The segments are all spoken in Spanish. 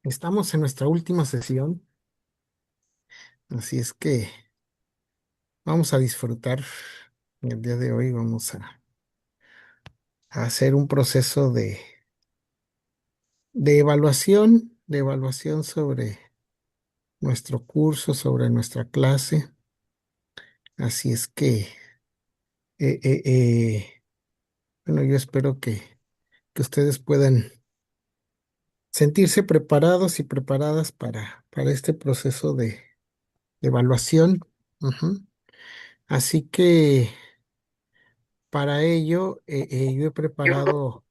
Estamos en nuestra última sesión, así es que vamos a disfrutar el día de hoy. Vamos a hacer un proceso de evaluación sobre nuestro curso, sobre nuestra clase. Así es que, eh, eh, eh, bueno, yo espero que ustedes puedan sentirse preparados y preparadas para este proceso de evaluación. Ujú. Así que para ello, yo he preparado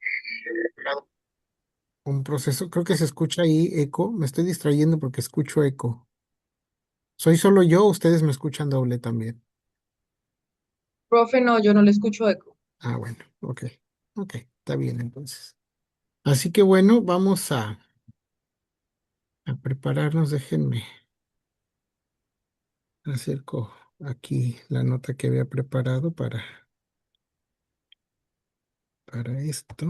un proceso. Creo que se escucha ahí eco. Me estoy distrayendo porque escucho eco. ¿Soy solo yo o ustedes me escuchan doble también? Profe, no, yo no le escucho eco. Ah, bueno, ok. Ok, está bien entonces. Así que bueno, vamos a prepararnos. Déjenme acerco aquí la nota que había preparado para esto.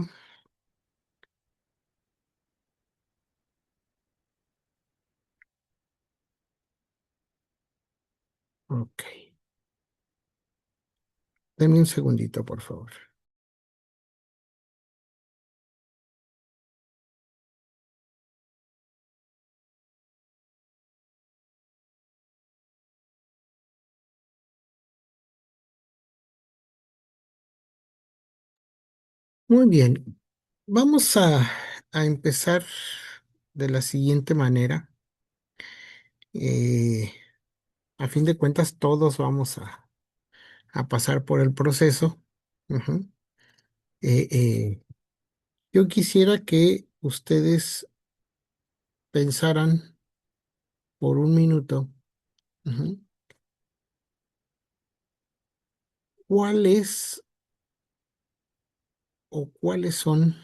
Ok. Denme un segundito, por favor. Muy bien. Vamos a empezar de la siguiente manera. Eh, a fin de cuentas, todos vamos a pasar por el proceso. Ujú. Eh, eh, yo quisiera que ustedes pensaran por un minuto, ujú, cuál es o cuáles son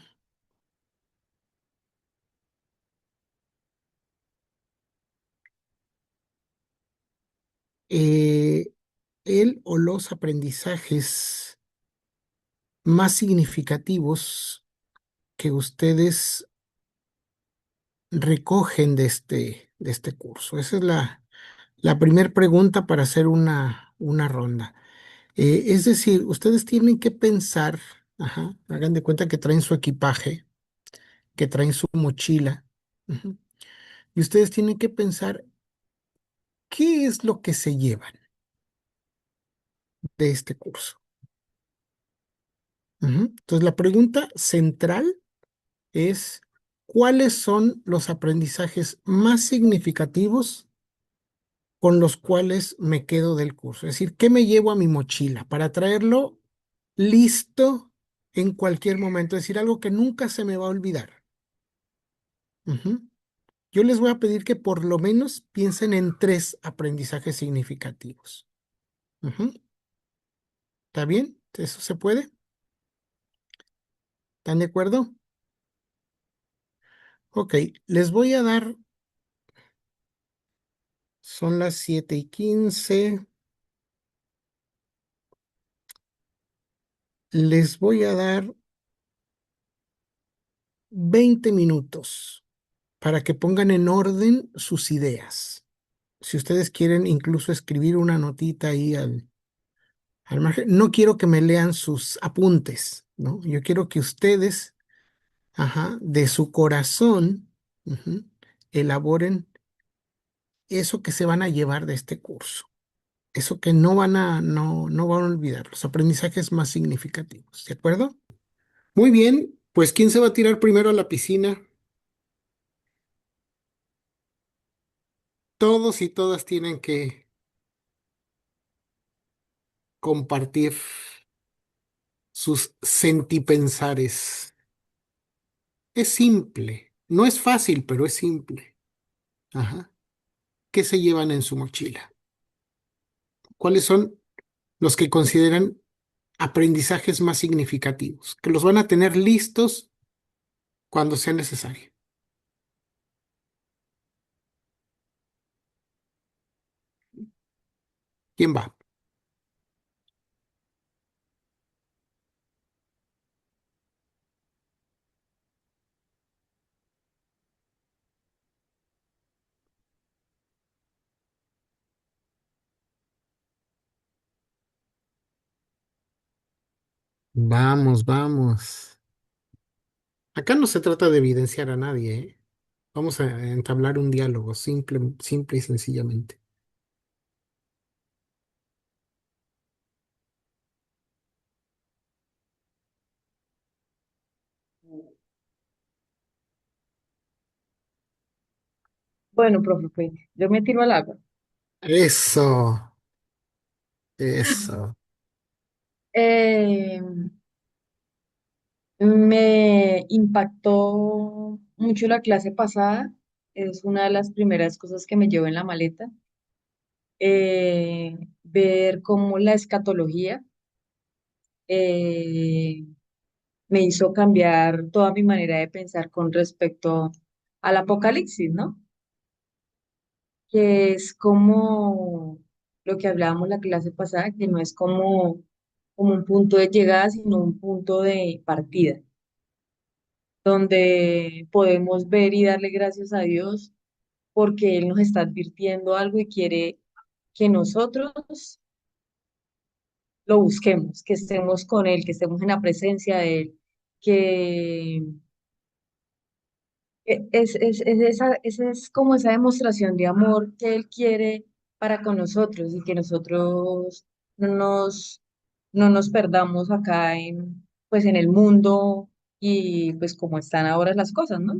eh, el o los aprendizajes más significativos que ustedes recogen de este curso. Esa es la primera pregunta para hacer una ronda. Es decir, ustedes tienen que pensar, ajá, hagan de cuenta que traen su equipaje, que traen su mochila, ujú, y ustedes tienen que pensar qué es lo que se llevan de este curso. Ujú. Entonces, la pregunta central es, ¿cuáles son los aprendizajes más significativos con los cuales me quedo del curso? Es decir, ¿qué me llevo a mi mochila para traerlo listo en cualquier momento? Es decir, algo que nunca se me va a olvidar. Ujú. Yo les voy a pedir que por lo menos piensen en tres aprendizajes significativos. Ujú. ¿Está bien? ¿Eso se puede? ¿Están de acuerdo? Ok, les voy a dar, son las 7:15, les voy a dar 20 minutos para que pongan en orden sus ideas. Si ustedes quieren incluso escribir una notita ahí al margen, no quiero que me lean sus apuntes, ¿no? Yo quiero que ustedes, ajá, de su corazón, ujú, elaboren eso que se van a llevar de este curso, eso que no van a olvidar, los aprendizajes más significativos, ¿de acuerdo? Muy bien, pues ¿quién se va a tirar primero a la piscina? Todos y todas tienen que compartir sus sentipensares. Es simple, no es fácil, pero es simple. Ajá. ¿Qué se llevan en su mochila? ¿Cuáles son los que consideran aprendizajes más significativos? Que los van a tener listos cuando sea necesario. ¿Quién va? Vamos, vamos. Acá no se trata de evidenciar a nadie, ¿eh? Vamos a entablar un diálogo simple, simple y sencillamente. Bueno, profe, pues yo me tiro al agua. Eso, eso. Eh, Me impactó mucho la clase pasada. Es una de las primeras cosas que me llevo en la maleta. Ver cómo la escatología eh, me hizo cambiar toda mi manera de pensar con respecto al apocalipsis, ¿no? Que es como lo que hablábamos la clase pasada, que no es como un punto de llegada, sino un punto de partida, donde podemos ver y darle gracias a Dios porque Él nos está advirtiendo algo y quiere que nosotros lo busquemos, que estemos con Él, que estemos en la presencia de Él, que esa es como esa demostración de amor que Él quiere para con nosotros y que nosotros no nos, no nos perdamos acá pues en el mundo y pues como están ahora las cosas, ¿no?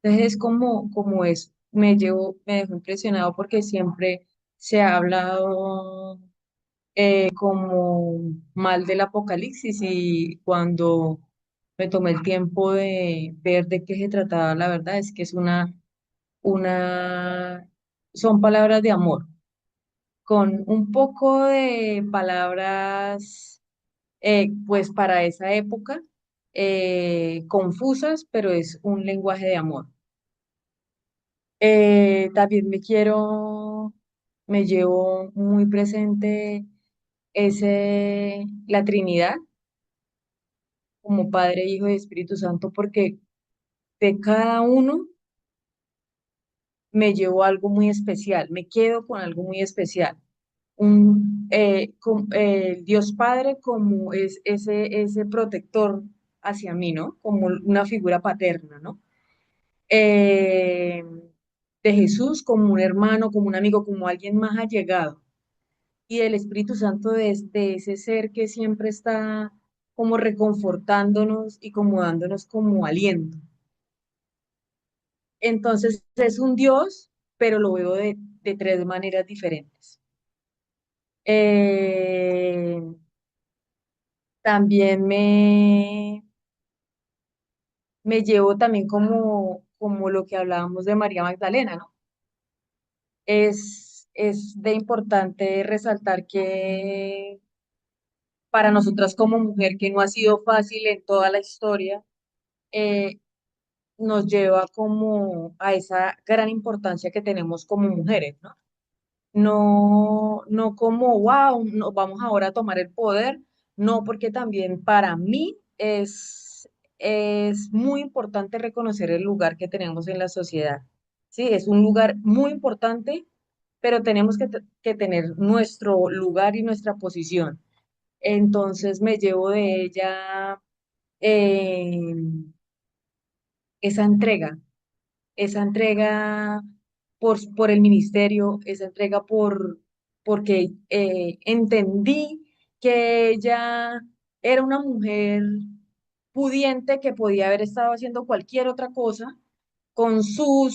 Entonces es como es, me dejó impresionado porque siempre se ha hablado como mal del apocalipsis y cuando me tomé el tiempo de ver de qué se trataba, la verdad es que es una, son palabras de amor, con un poco de palabras, pues para esa época, confusas, pero es un lenguaje de amor. También me llevo muy presente la Trinidad como Padre, Hijo y Espíritu Santo, porque de cada uno me llevo algo muy especial, me quedo con algo muy especial. El Dios Padre como es ese protector hacia mí, ¿no? Como una figura paterna, ¿no? Eh, de Jesús como un hermano, como un amigo, como alguien más allegado. Y del Espíritu Santo de ese ser que siempre está como reconfortándonos y como dándonos como aliento. Entonces es un Dios, pero lo veo de tres maneras diferentes. Eh, también me llevo también como lo que hablábamos de María Magdalena, ¿no? Es de importante resaltar que para nosotras como mujer, que no ha sido fácil en toda la historia, eh, nos lleva como a esa gran importancia que tenemos como mujeres, ¿no? No como, wow, no, vamos ahora a tomar el poder, no, porque también para mí es muy importante reconocer el lugar que tenemos en la sociedad. Sí, es un lugar muy importante, pero tenemos que tener nuestro lugar y nuestra posición. Entonces me llevo de ella eh, esa entrega esa entrega por el ministerio, esa entrega porque entendí que ella era una mujer pudiente que podía haber estado haciendo cualquier otra cosa con su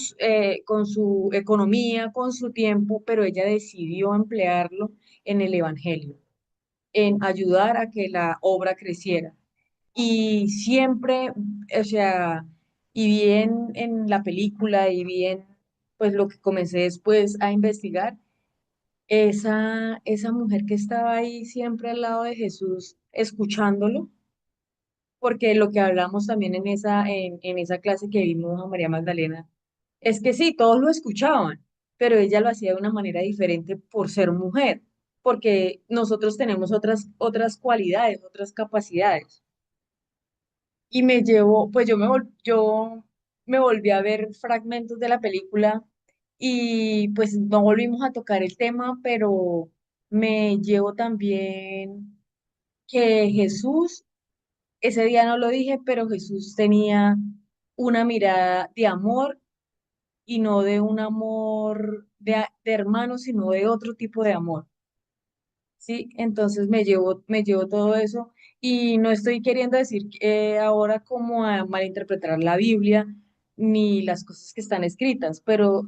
economía, con su tiempo, pero ella decidió emplearlo en el evangelio, en ayudar a que la obra creciera. Y siempre, o sea, y bien en la película y bien, pues lo que comencé después a investigar, esa mujer que estaba ahí siempre al lado de Jesús, escuchándolo, porque lo que hablamos también en esa clase que vimos a María Magdalena, es que sí, todos lo escuchaban, pero ella lo hacía de una manera diferente por ser mujer, porque nosotros tenemos otras cualidades, otras capacidades. Y me llevó, pues yo me volví a ver fragmentos de la película y pues no volvimos a tocar el tema, pero me llevo también que Jesús ese día no lo dije, pero Jesús tenía una mirada de amor y no de un amor de hermano, sino de otro tipo de amor. Sí, entonces me llevo todo eso y no estoy queriendo decir ahora como a malinterpretar la Biblia ni las cosas que están escritas, pero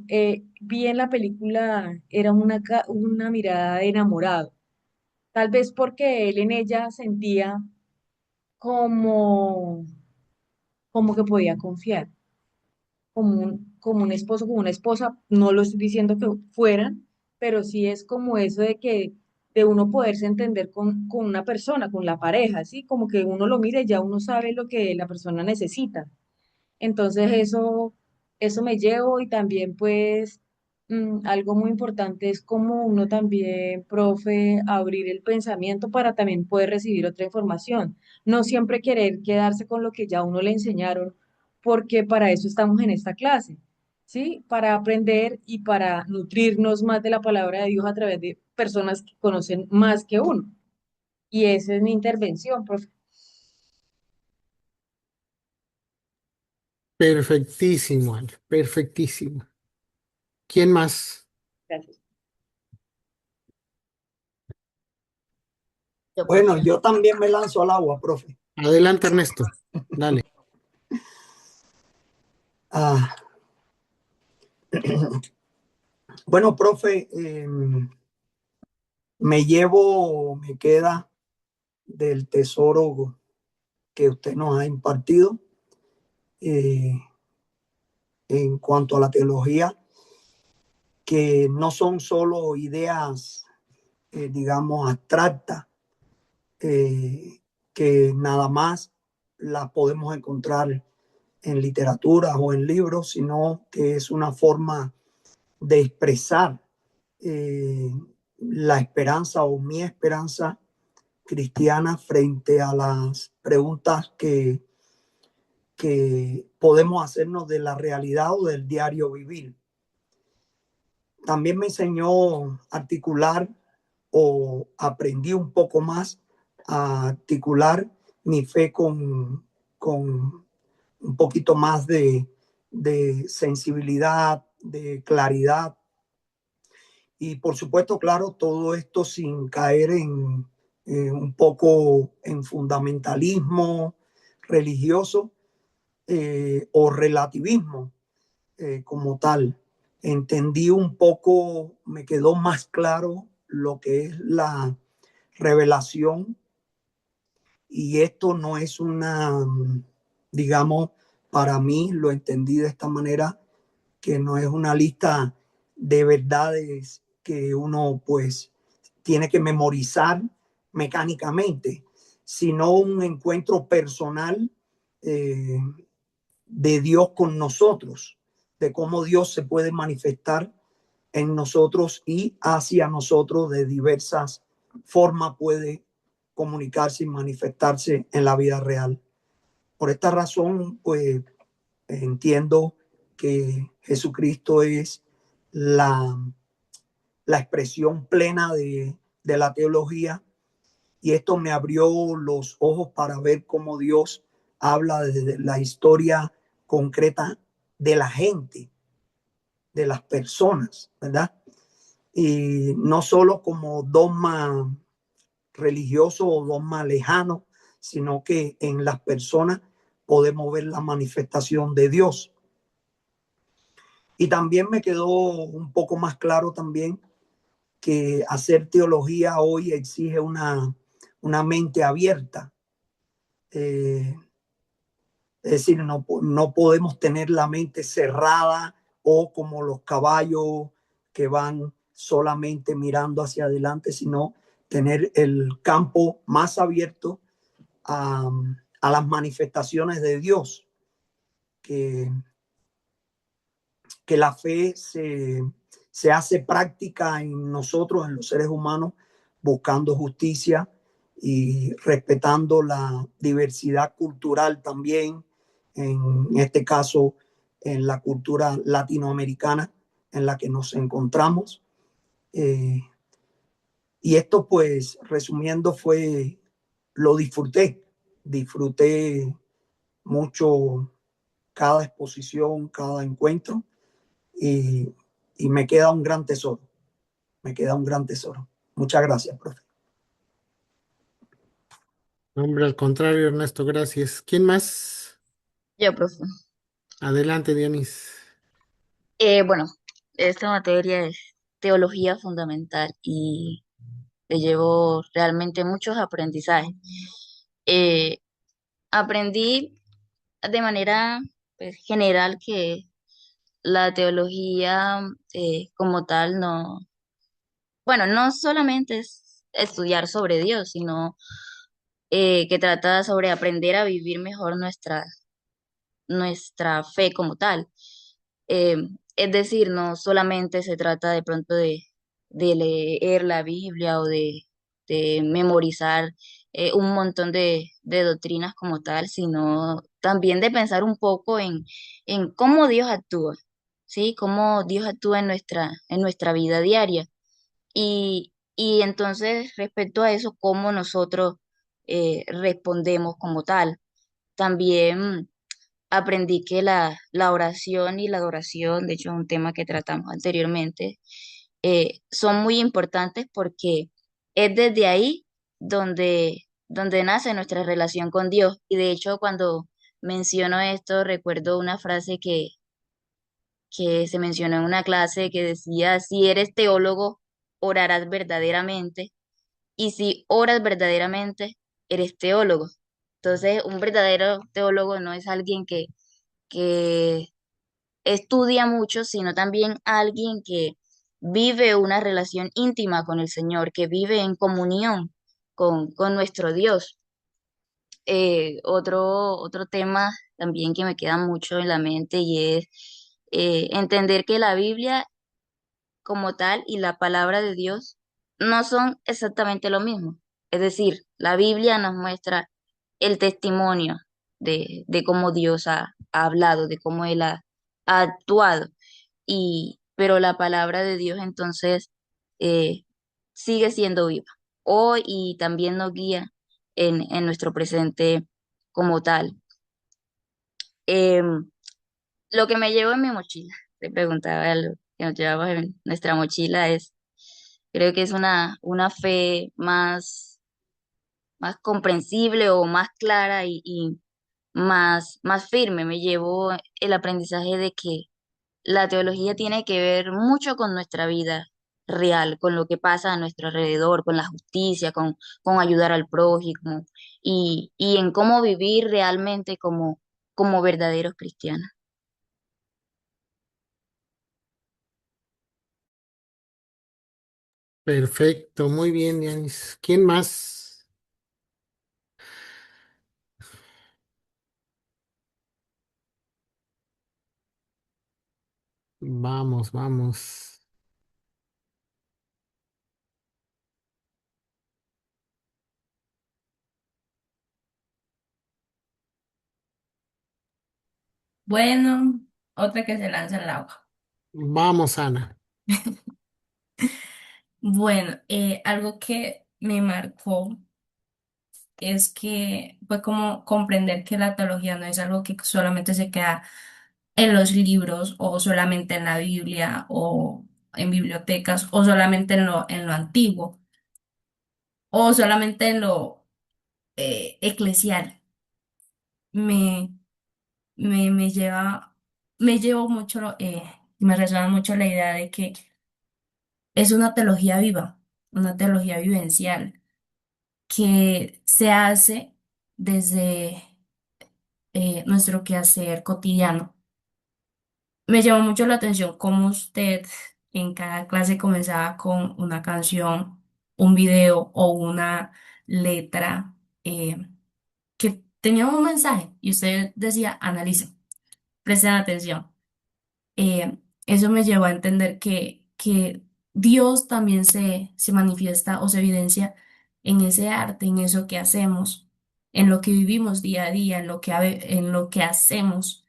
vi en la película era una mirada de enamorado, tal vez porque él en ella sentía como, como que podía confiar, como un esposo, como una esposa, no lo estoy diciendo que fueran, pero sí es como eso de que de uno poderse entender con una persona, con la pareja, ¿sí? Como que uno lo mira y ya uno sabe lo que la persona necesita. Entonces eso me llevo y también pues algo muy importante es como uno también, profe, abrir el pensamiento para también poder recibir otra información. No siempre querer quedarse con lo que ya a uno le enseñaron, porque para eso estamos en esta clase, ¿sí? Para aprender y para nutrirnos más de la palabra de Dios a través de personas que conocen más que uno. Y esa es mi intervención, profe. Perfectísimo, Ale, perfectísimo. ¿Quién más? Gracias. Bueno, yo también me lanzo al agua, profe. Adelante, Ernesto. Dale. Ah, bueno, profe, me queda del tesoro que usted nos ha impartido eh, en cuanto a la teología, que no son solo ideas, digamos, abstractas, eh, que nada más las podemos encontrar en literatura o en libros, sino que es una forma de expresar eh, la esperanza o mi esperanza cristiana frente a las preguntas que podemos hacernos de la realidad o del diario vivir. También me enseñó a articular o aprendí un poco más a articular mi fe con un poquito más de sensibilidad, de claridad. Y por supuesto, claro, todo esto sin caer en un poco en fundamentalismo religioso o relativismo como tal. Entendí un poco, me quedó más claro lo que es la revelación y esto no es una, digamos, para mí lo entendí de esta manera, que no es una lista de verdades que uno pues tiene que memorizar mecánicamente, sino un encuentro personal eh, de Dios con nosotros, de cómo Dios se puede manifestar en nosotros y hacia nosotros de diversas formas puede comunicarse y manifestarse en la vida real. Por esta razón, pues entiendo que Jesucristo es la, la expresión plena de la teología y esto me abrió los ojos para ver cómo Dios habla de la historia concreta de la gente, de las personas, ¿verdad? Y no solo como dogma religioso o dogma lejano, sino que en las personas podemos ver la manifestación de Dios. Y también me quedó un poco más claro también que hacer teología hoy exige una mente abierta. Eh, es decir, no podemos tener la mente cerrada o como los caballos que van solamente mirando hacia adelante, sino tener el campo más abierto a, a las manifestaciones de Dios, que, que la fe se hace práctica en nosotros, en los seres humanos, buscando justicia y respetando la diversidad cultural también, en este caso en la cultura latinoamericana en la que nos encontramos. Eh, y esto pues resumiendo fue, lo disfruté, disfruté mucho cada exposición, cada encuentro y, y me queda un gran tesoro, me queda un gran tesoro. Muchas gracias, profe. Hombre, al contrario, Ernesto, gracias. ¿Quién más? Yo, profe. Adelante, Dianis. Bueno, esta materia es teología fundamental y le llevo realmente muchos aprendizajes. Eh, Aprendí de manera pues, general que la teología como tal no, bueno, no solamente es estudiar sobre Dios, sino que trata sobre aprender a vivir mejor nuestra fe como tal. Eh, es decir, no solamente se trata de pronto de leer la Biblia o de memorizar un montón de doctrinas como tal, sino también de pensar un poco en cómo Dios actúa, ¿sí? Cómo Dios actúa en nuestra vida diaria. Y entonces, respecto a eso, cómo nosotros respondemos como tal. También aprendí que la oración y la adoración, de hecho, es un tema que tratamos anteriormente, son muy importantes porque es desde ahí donde nace nuestra relación con Dios. Y de hecho, cuando menciono esto, recuerdo una frase que se mencionó en una clase que decía, si eres teólogo, orarás verdaderamente, y si oras verdaderamente, eres teólogo. Entonces, un verdadero teólogo no es alguien que estudia mucho, sino también alguien que vive una relación íntima con el Señor, que vive en comunión con nuestro Dios. Otro tema también que me queda mucho en la mente y es entender que la Biblia como tal y la palabra de Dios no son exactamente lo mismo. Es decir, la Biblia nos muestra el testimonio de cómo Dios ha hablado, de cómo Él ha actuado. Pero la palabra de Dios entonces eh, sigue siendo viva hoy y también nos guía en nuestro presente como tal. Em, lo que me llevo en mi mochila, te preguntaba lo que nos llevamos en nuestra mochila es, creo que es una fe más comprensible o más clara y más firme. Me llevo el aprendizaje de que la teología tiene que ver mucho con nuestra vida real, con lo que pasa a nuestro alrededor, con la justicia, con ayudar al prójimo y en cómo vivir realmente como verdaderos cristianos. Perfecto, muy bien, Dianis. ¿Quién más? Vamos, vamos. Bueno, otra que se lanza al agua. Vamos, Ana. Bueno, algo que me marcó es que fue como comprender que la teología no es algo que solamente se queda en los libros o solamente en la Biblia o en bibliotecas o solamente en lo antiguo o solamente en lo eclesial. Me, me lleva, me llevo mucho, me resuena mucho la idea de que es una teología viva, una teología vivencial que se hace desde nuestro quehacer cotidiano. Me llamó mucho la atención cómo usted en cada clase comenzaba con una canción, un video o una letra que tenía un mensaje y usted decía, analicen, presten atención. Eso me llevó a entender que Dios también se manifiesta o se evidencia en ese arte, en eso que hacemos, en lo que vivimos día a día, en lo que hacemos,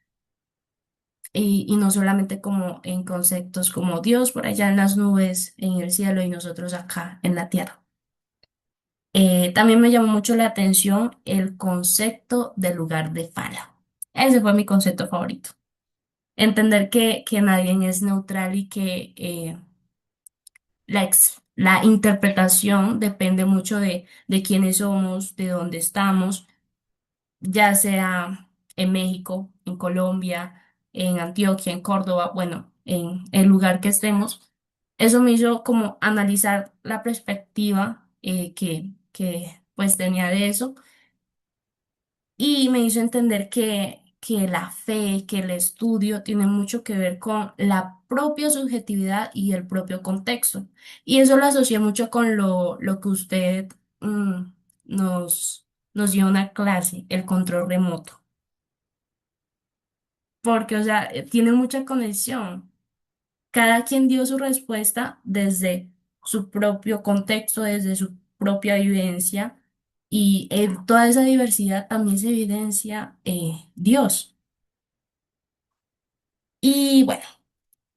y no solamente como en conceptos como Dios por allá en las nubes, en el cielo y nosotros acá en la tierra. También me llamó mucho la atención el concepto del lugar de fala. Ese fue mi concepto favorito. Entender que nadie es neutral y que la interpretación depende mucho de quiénes somos, de dónde estamos, ya sea en México, en Colombia, en Antioquia, en Córdoba, bueno, en el lugar que estemos. Eso me hizo como analizar la perspectiva que pues tenía de eso y me hizo entender que la fe, que el estudio tiene mucho que ver con la propia subjetividad y el propio contexto. Y eso lo asocié mucho con lo que usted mm, nos, nos dio una clase, el control remoto. Porque, o sea, tiene mucha conexión. Cada quien dio su respuesta desde su propio contexto, desde su propia vivencia, y en toda esa diversidad también se evidencia Dios. Y bueno,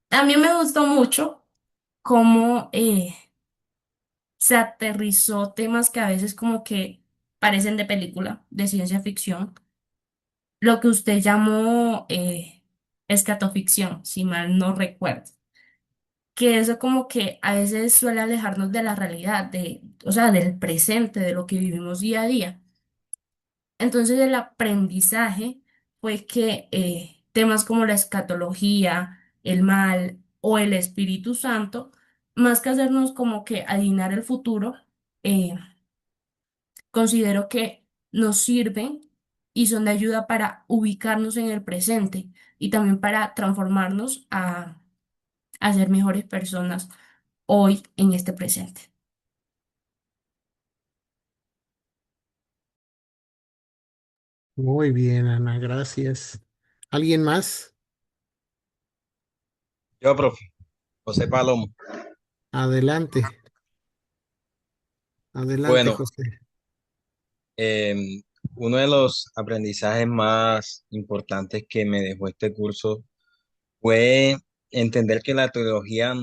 también me gustó mucho cómo se aterrizó temas que a veces como que parecen de película, de ciencia ficción, lo que usted llamó escatoficción, si mal no recuerdo. Que eso como que a veces suele alejarnos de la realidad, o sea, del presente, de lo que vivimos día a día. Entonces el aprendizaje fue que temas como la escatología, el mal o el Espíritu Santo, más que hacernos como que adivinar el futuro, eh, considero que nos sirven y son de ayuda para ubicarnos en el presente y también para transformarnos a ser mejores personas hoy en este presente. Muy bien, Ana, gracias. ¿Alguien más? Yo, profe, José Palomo. Adelante, adelante, Bueno, José. uno de los aprendizajes más importantes que me dejó este curso fue entender que la teología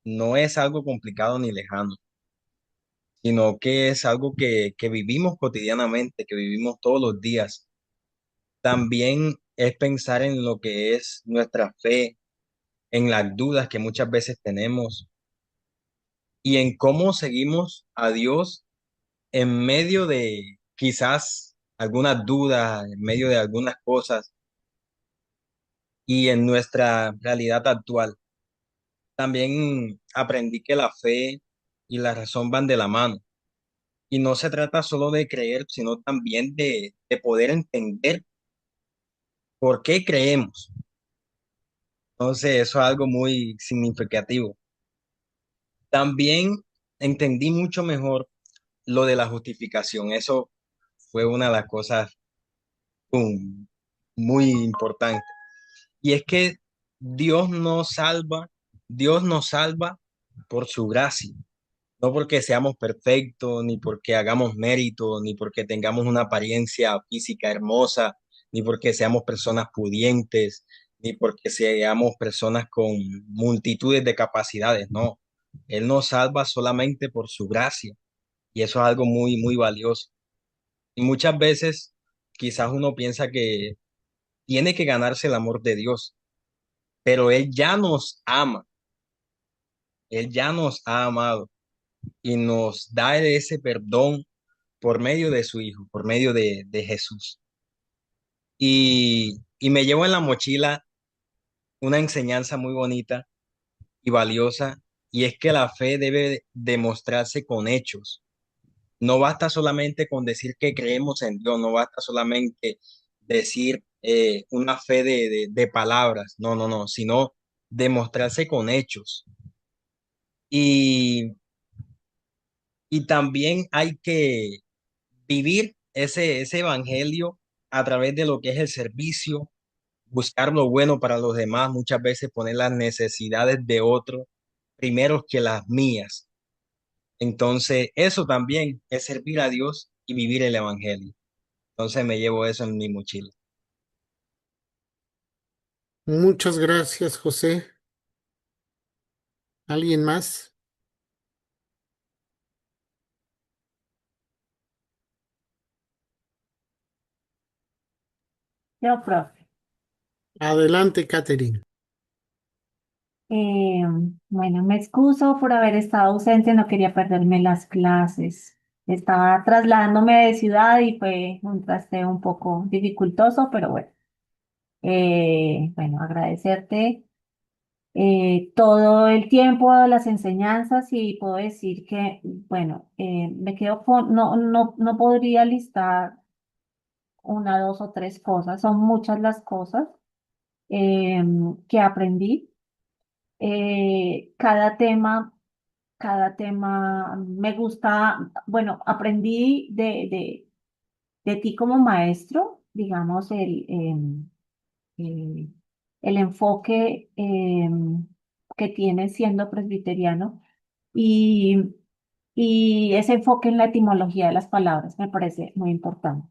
no es algo complicado ni lejano, sino que es algo que vivimos cotidianamente, que vivimos todos los días. También es pensar en lo que es nuestra fe, en las dudas que muchas veces tenemos y en cómo seguimos a Dios en medio de quizás algunas dudas, en medio de algunas cosas y en nuestra realidad actual. También aprendí que la fe y la razón van de la mano. Y no se trata solo de creer, sino también de poder entender por qué creemos. Entonces, eso es algo muy significativo. También entendí mucho mejor lo de la justificación. Eso fue una de las cosas muy importantes. Y es que Dios nos salva, Dios nos salva por su gracia, no porque seamos perfectos, ni porque hagamos mérito, ni porque tengamos una apariencia física hermosa, ni porque seamos personas pudientes, ni porque seamos personas con multitudes de capacidades, no. Él nos salva solamente por su gracia y eso es algo muy, muy valioso. Y muchas veces quizás uno piensa que tiene que ganarse el amor de Dios, pero Él ya nos ama, Él ya nos ha amado y nos da ese perdón por medio de su Hijo, por medio de Jesús. Y me llevo en la mochila una enseñanza muy bonita y valiosa, y es que la fe debe demostrarse con hechos. No basta solamente con decir que creemos en Dios, no basta solamente decir una fe de palabras, no, no, no, sino demostrarse con hechos. Y Y también hay que vivir ese evangelio a través de lo que es el servicio, buscar lo bueno para los demás, muchas veces poner las necesidades de otros primero que las mías. Entonces, eso también es servir a Dios y vivir el evangelio. Entonces me llevo eso en mi mochila. Muchas gracias, José. ¿Alguien más? Yo, profe. Adelante, Catherine. Eh, bueno, me excuso por haber estado ausente, no quería perderme las clases. Estaba trasladándome de ciudad y fue un trasteo un poco dificultoso, pero bueno. Bueno, agradecerte todo el tiempo, las enseñanzas y puedo decir que, bueno, me quedo con, no podría listar una, dos o tres cosas, son muchas las cosas eh, que aprendí. Cada tema, cada tema me gusta, bueno, aprendí de ti como maestro, digamos, eh, el enfoque que tienes siendo presbiteriano y, y ese enfoque en la etimología de las palabras me parece muy importante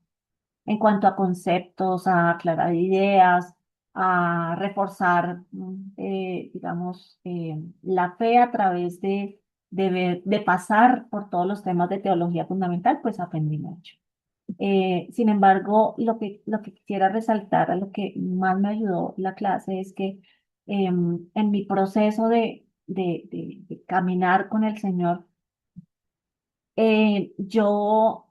en cuanto a conceptos, a aclarar ideas, a reforzar, digamos, la fe a través de pasar por todos los temas de teología fundamental, pues aprendí mucho. Sin embargo, lo que quisiera resaltar, a lo que más me ayudó la clase es que en mi proceso de caminar con el Señor, yo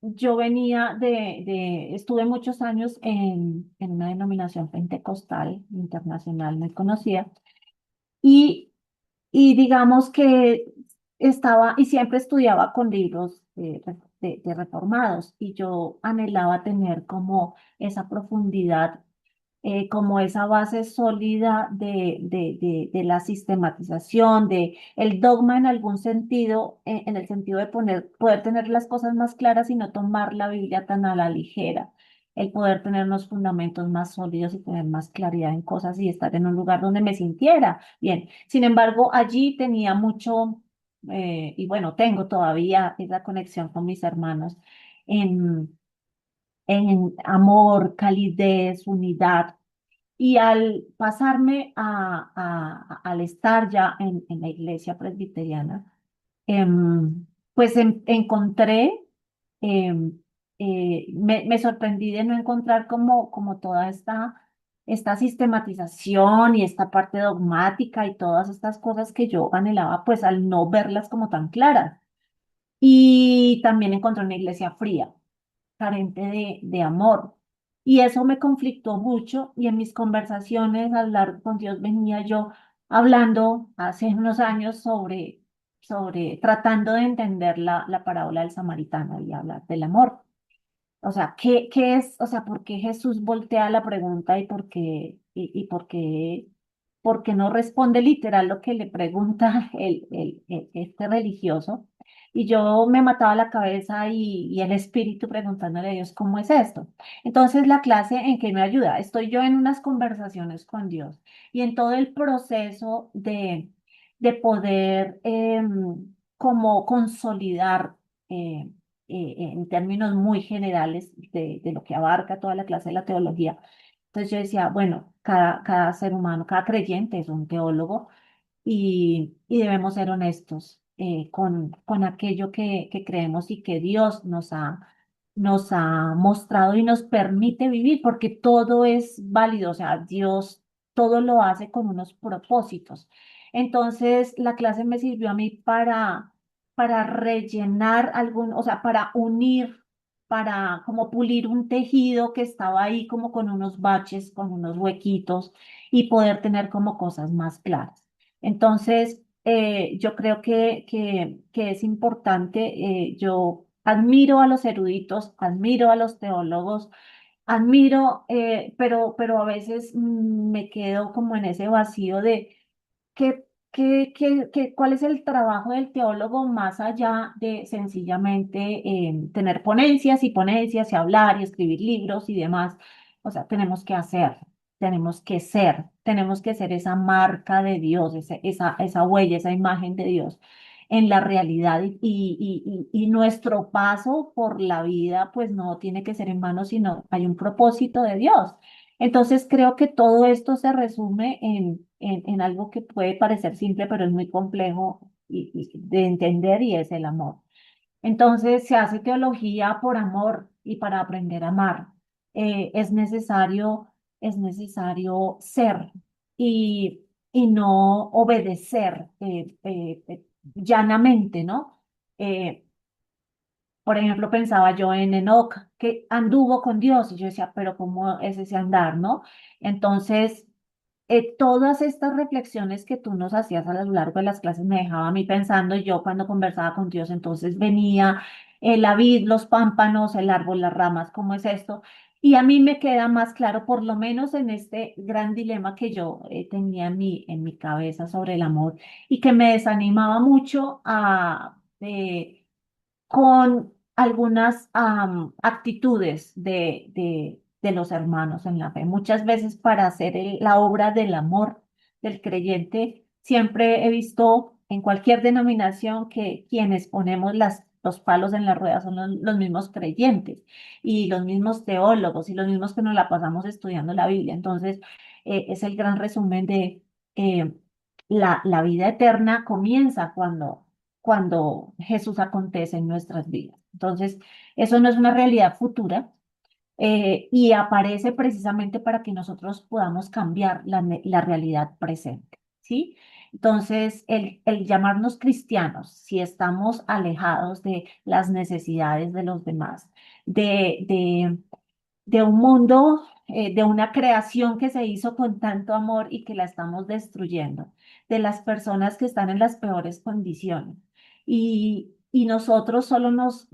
yo venía estuve muchos años en una denominación pentecostal internacional muy conocida y, y digamos que estaba y siempre estudiaba con libros de reformados y yo anhelaba tener como esa profundidad como esa base sólida de la sistematización, de el dogma en algún sentido, en el sentido de poder tener las cosas más claras y no tomar la Biblia tan a la ligera, el poder tener unos fundamentos más sólidos y tener más claridad en cosas y estar en un lugar donde me sintiera bien. Sin embargo, allí tenía mucho, y bueno, tengo todavía esa conexión con mis hermanos en amor, calidez, unidad. Y al pasarme al estar ya en la iglesia presbiteriana, pues encontré, em, me sorprendí de no encontrar como toda esta sistematización y esta parte dogmática y todas estas cosas que yo anhelaba, pues al no verlas como tan claras. Y también encontré una iglesia fría carente de amor. Y eso me conflictó mucho y en mis conversaciones a lo largo con Dios venía yo hablando hace unos años sobre tratando de entender la parábola del samaritano y hablar del amor. O sea, ¿qué es? O sea, ¿por qué Jesús voltea la pregunta y por qué no responde literal lo que le pregunta este religioso? Y yo me mataba la cabeza y el espíritu preguntándole a Dios, ¿cómo es esto? Entonces, la clase en que me ayuda, estoy yo en unas conversaciones con Dios y en todo el proceso de poder como consolidar. eh, en términos muy generales de lo que abarca toda la clase de la teología. Entonces yo decía, bueno, cada ser humano, cada creyente es un teólogo y debemos ser honestos con aquello que creemos y que Dios nos ha mostrado y nos permite vivir, porque todo es válido, o sea, Dios todo lo hace con unos propósitos. Entonces, la clase me sirvió a mí para rellenar algún, o sea, para unir, para como pulir un tejido que estaba ahí como con unos baches, con unos huequitos y poder tener como cosas más claras. Entonces, yo creo que es importante, yo admiro a los eruditos, admiro a los teólogos, admiro, pero a veces me quedo como en ese vacío de cuál es el trabajo del teólogo más allá de sencillamente tener ponencias y ponencias y hablar y escribir libros y demás. O sea, tenemos que hacer, tenemos que ser esa marca de Dios, esa huella, esa imagen de Dios en la realidad y nuestro paso por la vida pues no tiene que ser en vano, sino hay un propósito de Dios. Entonces creo que todo esto se resume en algo que puede parecer simple, pero es muy complejo y de entender y es el amor. Entonces se hace teología por amor y para aprender a amar. es necesario ser y no obedecer llanamente, ¿no? Eh, por ejemplo, pensaba yo en Enoc, que anduvo con Dios, y yo decía, pero ¿cómo es ese andar, no? Entonces, todas estas reflexiones que tú nos hacías a lo largo de las clases me dejaban a mí pensando, y yo cuando conversaba con Dios, entonces venía la vid, los pámpanos, el árbol, las ramas, ¿cómo es esto? Y a mí me queda más claro, por lo menos en este gran dilema que yo tenía en mi cabeza sobre el amor y que me desanimaba mucho con algunas actitudes de los hermanos en la fe. Muchas veces para hacer la obra del amor del creyente, siempre he visto en cualquier denominación que quienes ponemos los palos en la rueda son los mismos creyentes y los mismos teólogos y los mismos que nos la pasamos estudiando la Biblia. Entonces, es el gran resumen de eh, la vida eterna comienza cuando Jesús acontece en nuestras vidas. Entonces, eso no es una realidad futura y aparece precisamente para que nosotros podamos cambiar la realidad presente, ¿sí? Entonces, el llamarnos cristianos, si estamos alejados de las necesidades de los demás, de, de de un mundo, de una creación que se hizo con tanto amor y que la estamos destruyendo, de las personas que están en las peores condiciones. Y nosotros solo nos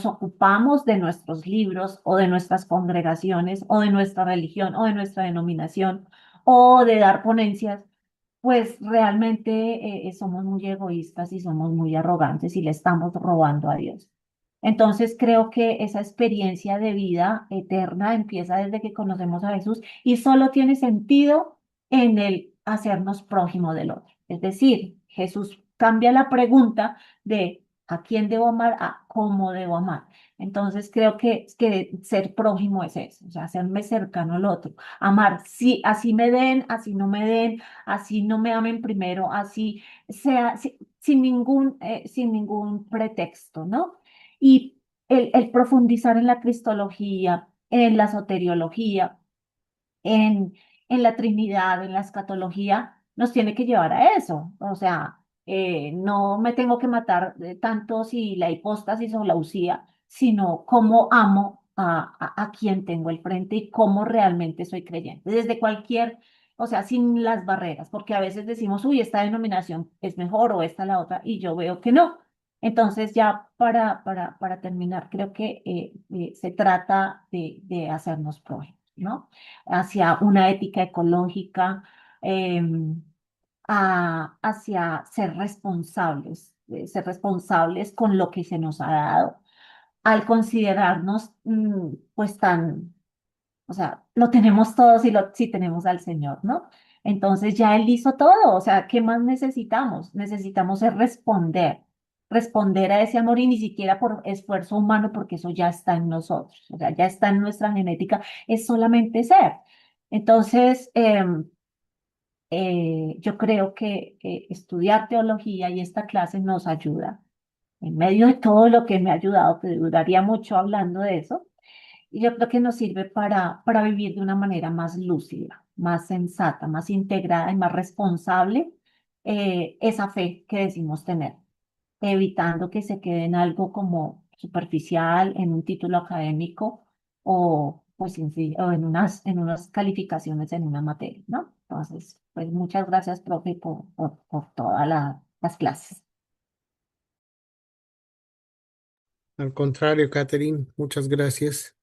ocupamos de nuestros libros o de nuestras congregaciones o de nuestra religión o de nuestra denominación o de dar ponencias. Pues realmente somos muy egoístas y somos muy arrogantes y le estamos robando a Dios. Entonces creo que esa experiencia de vida eterna empieza desde que conocemos a Jesús y solo tiene sentido en el hacernos prójimo del otro. Es decir, Jesús cambia la pregunta de a quién debo amar a cómo debo amar. Entonces creo que ser prójimo es eso, o sea, hacerme cercano al otro, amar, sí, así me den, así no me den, así no me amen primero, así sea, sin ningún pretexto, ¿no? Y el profundizar en la cristología, en la soteriología, en, en la Trinidad, en la escatología, nos tiene que llevar a eso. O sea, no me tengo que matar tanto si la hipóstasis o la usía, sino cómo amo a quien tengo al frente y cómo realmente soy creyente. Desde cualquier, o sea, sin las barreras, porque a veces decimos, uy, esta denominación es mejor o esta la otra, y yo veo que no. Entonces, ya para terminar, creo que se trata de hacernos prójimos, ¿no? Hacia una ética ecológica, hacia ser responsables con lo que se nos ha dado, al considerarnos pues tan, o sea, lo tenemos todo si tenemos al Señor, ¿no? Entonces ya Él hizo todo, o sea, ¿qué más necesitamos? Necesitamos es responder a ese amor y ni siquiera por esfuerzo humano, porque eso ya está en nosotros, o sea, ya está en nuestra genética, es solamente ser. Entonces, yo creo que estudiar teología y esta clase nos ayuda. En medio de todo lo que me ha ayudado, que duraría mucho hablando de eso, y yo creo que nos sirve para vivir de una manera más lúcida, más sensata, más integrada y más responsable esa fe que decimos tener, evitando que se quede en algo como superficial, en un título académico o, pues, o en unas calificaciones en una materia, ¿no? Entonces, pues muchas gracias, profe, por todas las clases. Al contrario, Catherine, muchas gracias.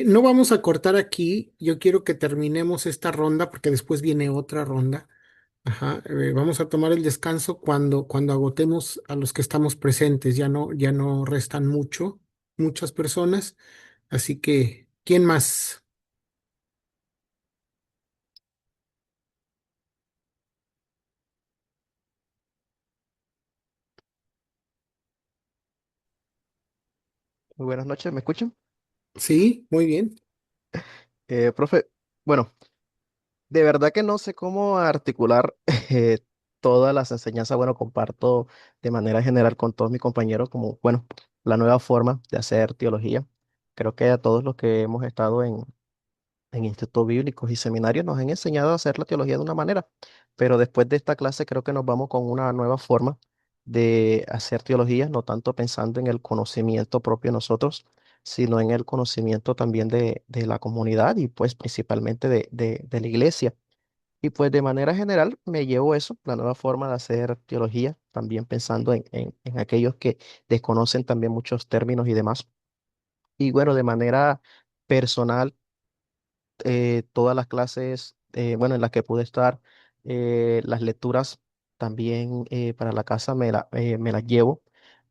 No vamos a cortar aquí. Yo quiero que terminemos esta ronda porque después viene otra ronda. Ajá, vamos a tomar el descanso cuando agotemos a los que estamos presentes. Ya no restan muchas personas. Así que, ¿quién más? Muy buenas noches, ¿me escuchan? Sí, muy bien. Profe, bueno, de verdad que no sé cómo articular eh, todas las enseñanzas. Bueno, comparto de manera general con todos mis compañeros como, bueno, la nueva forma de hacer teología. Creo que a todos los que hemos estado en institutos bíblicos y seminarios nos han enseñado a hacer la teología de una manera, pero después de esta clase creo que nos vamos con una nueva forma de hacer teología, no tanto pensando en el conocimiento propio de nosotros, sino en el conocimiento también de la comunidad y pues principalmente de la iglesia. Y pues de manera general me llevo eso, la nueva forma de hacer teología, también pensando en aquellos que desconocen también muchos términos y demás. Y bueno, de manera personal, todas las clases, bueno, en las que pude estar, las lecturas también para la casa me las llevo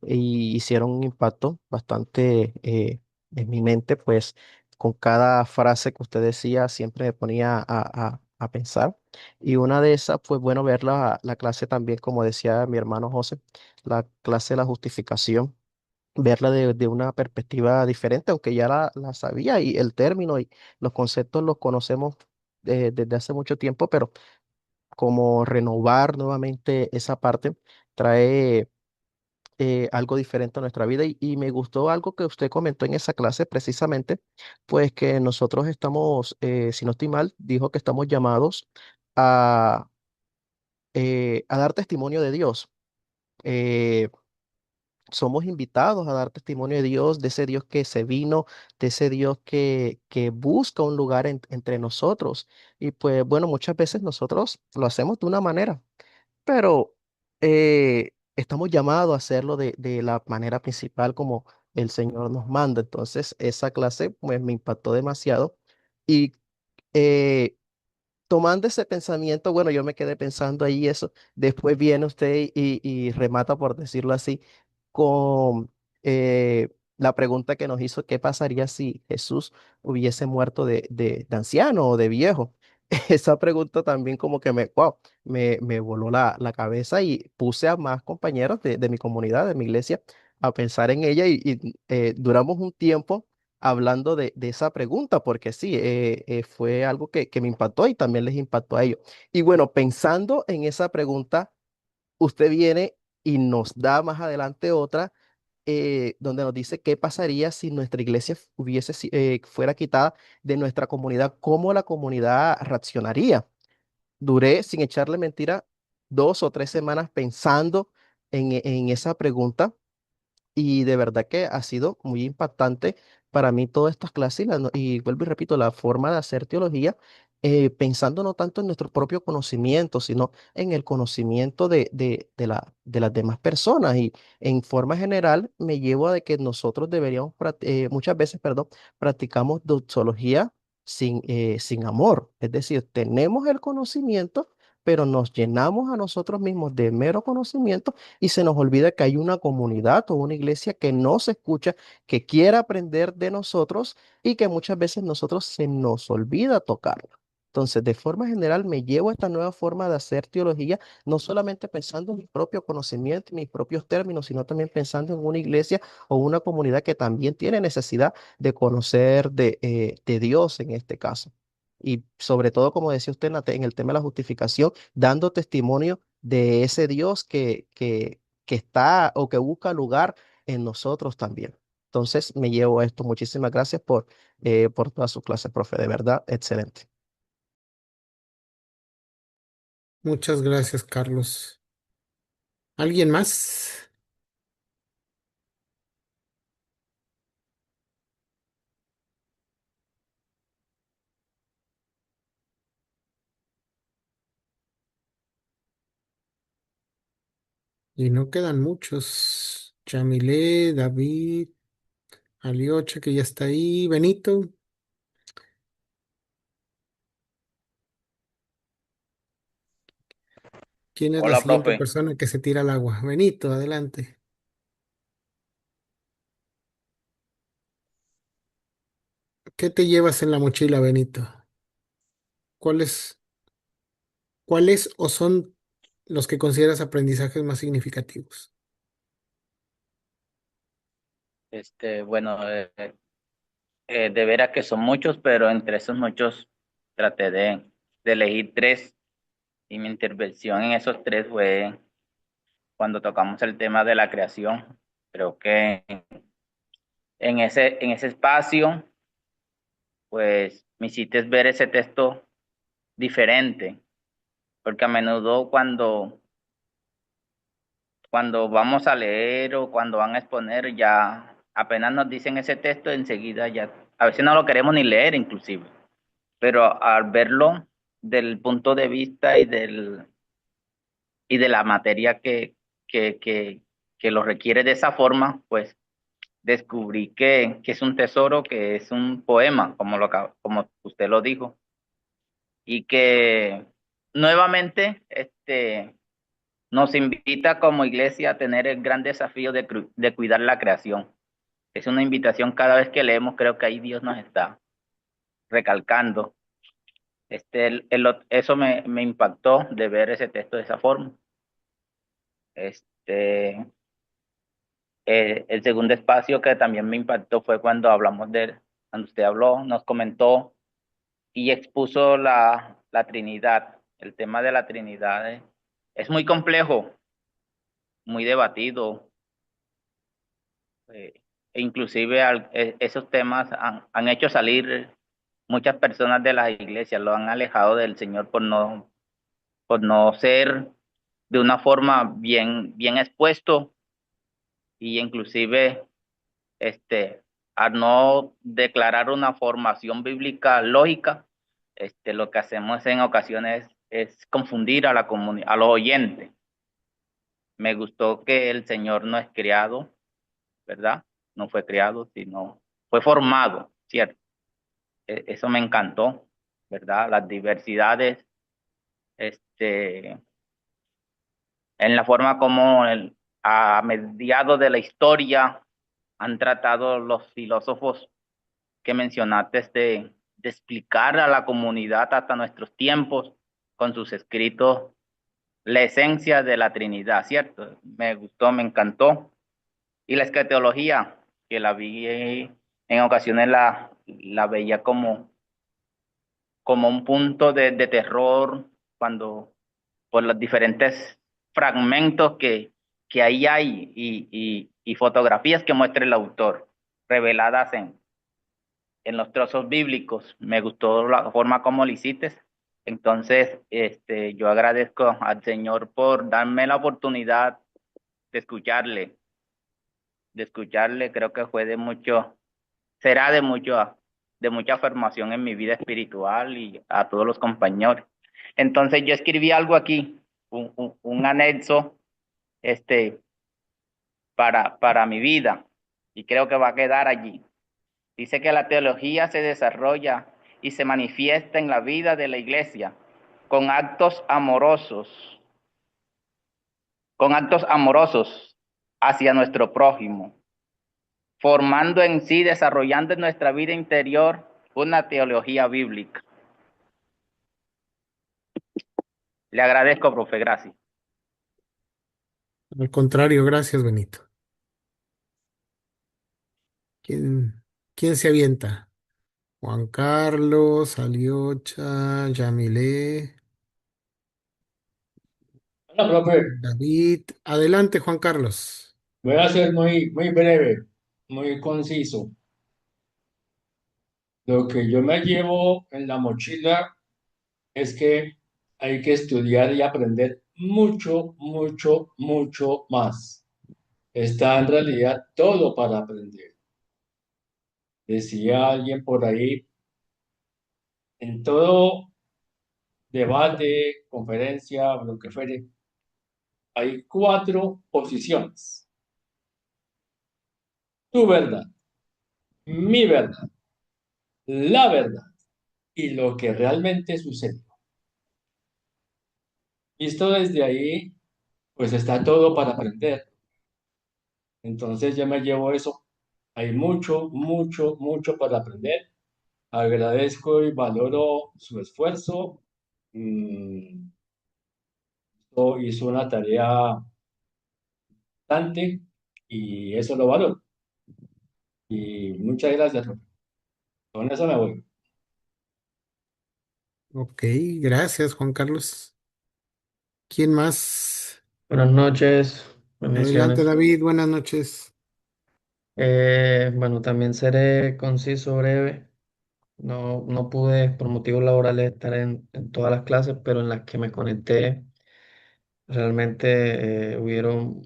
y hicieron un impacto bastante en mi mente, pues con cada frase que usted decía siempre me ponía a pensar. Y una de esas, pues bueno, ver la clase también, como decía mi hermano José, la clase de la justificación, verla de una perspectiva diferente, aunque ya la sabía y el término y los conceptos los conocemos desde hace mucho tiempo, pero como renovar nuevamente esa parte trae algo diferente a nuestra vida y me gustó algo que usted comentó en esa clase precisamente, pues que nosotros estamos, si no estoy mal, dijo que estamos llamados a, a dar testimonio de Dios. Eh, Somos invitados a dar testimonio de Dios, de ese Dios que se vino, de ese Dios que busca un lugar entre nosotros. Y pues bueno, muchas veces nosotros lo hacemos de una manera, pero estamos llamados a hacerlo de la manera principal como el Señor nos manda. Entonces, esa clase pues me impactó demasiado. Y eh, tomando ese pensamiento, bueno, yo me quedé pensando ahí eso. Después viene usted y remata, por decirlo así, con la pregunta que nos hizo, ¿qué pasaría si Jesús hubiese muerto de anciano o de viejo? Esa pregunta también como que wow, me voló la cabeza y puse a más compañeros de mi comunidad, de mi iglesia, a pensar en ella y duramos un tiempo hablando de esa pregunta, porque sí, fue algo que me impactó y también les impactó a ellos. Y bueno, pensando en esa pregunta, usted viene y nos da más adelante otra donde nos dice qué pasaría si nuestra iglesia fuera quitada de nuestra comunidad, cómo la comunidad reaccionaría. Duré, sin echarle mentira, 2 o 3 semanas pensando en esa pregunta y de verdad que ha sido muy impactante para mí todas estas clases y vuelvo y repito, la forma de hacer teología, pensando no tanto en nuestro propio conocimiento, sino en el conocimiento de las demás personas. Y en forma general me llevo a de que nosotros deberíamos, muchas veces, perdón, practicamos doxología sin amor. Es decir, tenemos el conocimiento, pero nos llenamos a nosotros mismos de mero conocimiento y se nos olvida que hay una comunidad o una iglesia que nos escucha, que quiere aprender de nosotros y que muchas veces nosotros se nos olvida tocarla. Entonces, de forma general, me llevo a esta nueva forma de hacer teología, no solamente pensando en mi propio conocimiento, en mis propios términos, sino también pensando en una iglesia o una comunidad que también tiene necesidad de conocer de Dios en este caso. Y sobre todo, como decía usted en el tema de la justificación, dando testimonio de ese Dios que está o que busca lugar en nosotros también. Entonces, me llevo esto. Muchísimas gracias por toda su clase, profe. De verdad, excelente. Muchas gracias, Carlos. ¿Alguien más? Y no quedan muchos. Chamilé, David, Aliocha, que ya está ahí. Benito, ¿quién es la Hola, siguiente profe. persona que se tira al agua? Benito, adelante. ¿Qué te llevas en la mochila, Benito? ¿Cuáles, cuáles o son los que consideras aprendizajes más significativos? Bueno, de veras que son muchos, pero entre esos muchos traté de elegir tres y mi intervención en esos tres fue cuando tocamos el tema de la creación. Creo que en ese espacio, pues me hiciste ver ese texto diferente, porque a menudo cuando vamos a leer o cuando van a exponer, ya apenas nos dicen ese texto, enseguida ya, a veces no lo queremos ni leer inclusive, pero al verlo del punto de vista y de la materia que, que, que lo requiere de esa forma, pues descubrí que es un tesoro, que es un poema, como usted lo dijo, y que nuevamente nos invita como iglesia a tener el gran desafío de cuidar la creación. Es una invitación cada vez que leemos, creo que ahí Dios nos está recalcando. Eso me impactó de ver ese texto de esa forma. Este, el segundo espacio que también me impactó fue cuando usted habló, nos comentó y expuso la Trinidad. El tema de la Trinidad es muy complejo, muy debatido, e inclusive esos temas han hecho salir muchas personas de las iglesias, lo han alejado del Señor por no ser de una forma bien expuesto y inclusive este, al no declarar una formación bíblica lógica, lo que hacemos en ocasiones es confundir a la comunidad, a los oyentes. Me gustó que el Señor no es criado, ¿verdad? No fue criado, sino fue formado, ¿cierto? Eso me encantó, ¿verdad? Las diversidades, este, en la forma como a mediados de la historia han tratado los filósofos que mencionaste de explicar a la comunidad hasta nuestros tiempos con sus escritos la esencia de la Trinidad, ¿cierto? Me gustó, me encantó. Y la escatología, que la vi en ocasiones la veía como un punto de terror cuando por los diferentes fragmentos que ahí hay y fotografías que muestra el autor reveladas en los trozos bíblicos. Me gustó la forma como lo hiciste. Entonces, yo agradezco al Señor por darme la oportunidad de escucharle, creo que fue será de mucha formación en mi vida espiritual y a todos los compañeros. Entonces yo escribí algo aquí, un anexo, este, para mi vida, y creo que va a quedar allí. Dice que la teología se desarrolla y se manifiesta en la vida de la iglesia con actos amorosos, con actos amorosos hacia nuestro prójimo, formando en sí, desarrollando en nuestra vida interior una teología bíblica. Le agradezco, profe, gracias. Al contrario, gracias, Benito. ¿Quién, quién se avienta? Juan Carlos, Aliocha, Yamilé, Hola, profe. David. Adelante, Juan Carlos. Voy a ser muy breve, muy conciso. Lo que yo me llevo en la mochila es que hay que estudiar y aprender mucho más. Está en realidad todo para aprender. Decía alguien por ahí, en todo debate, conferencia, lo que fuere, hay cuatro posiciones. Tu verdad, mi verdad, la verdad y lo que realmente sucede. Visto desde ahí, pues está todo para aprender. Entonces ya me llevo eso. Hay mucho para aprender. Agradezco y valoro su esfuerzo. Mm, hizo una tarea bastante y eso lo valoro. Y muchas gracias, profe. Con eso me voy. Ok, gracias, Juan Carlos. ¿Quién más? Buenas noches, Adelante, bendiciones. David. Buenas noches. Bueno, también seré conciso, breve. No pude, por motivos laborales, estar en todas las clases, pero en las que me conecté, realmente hubieron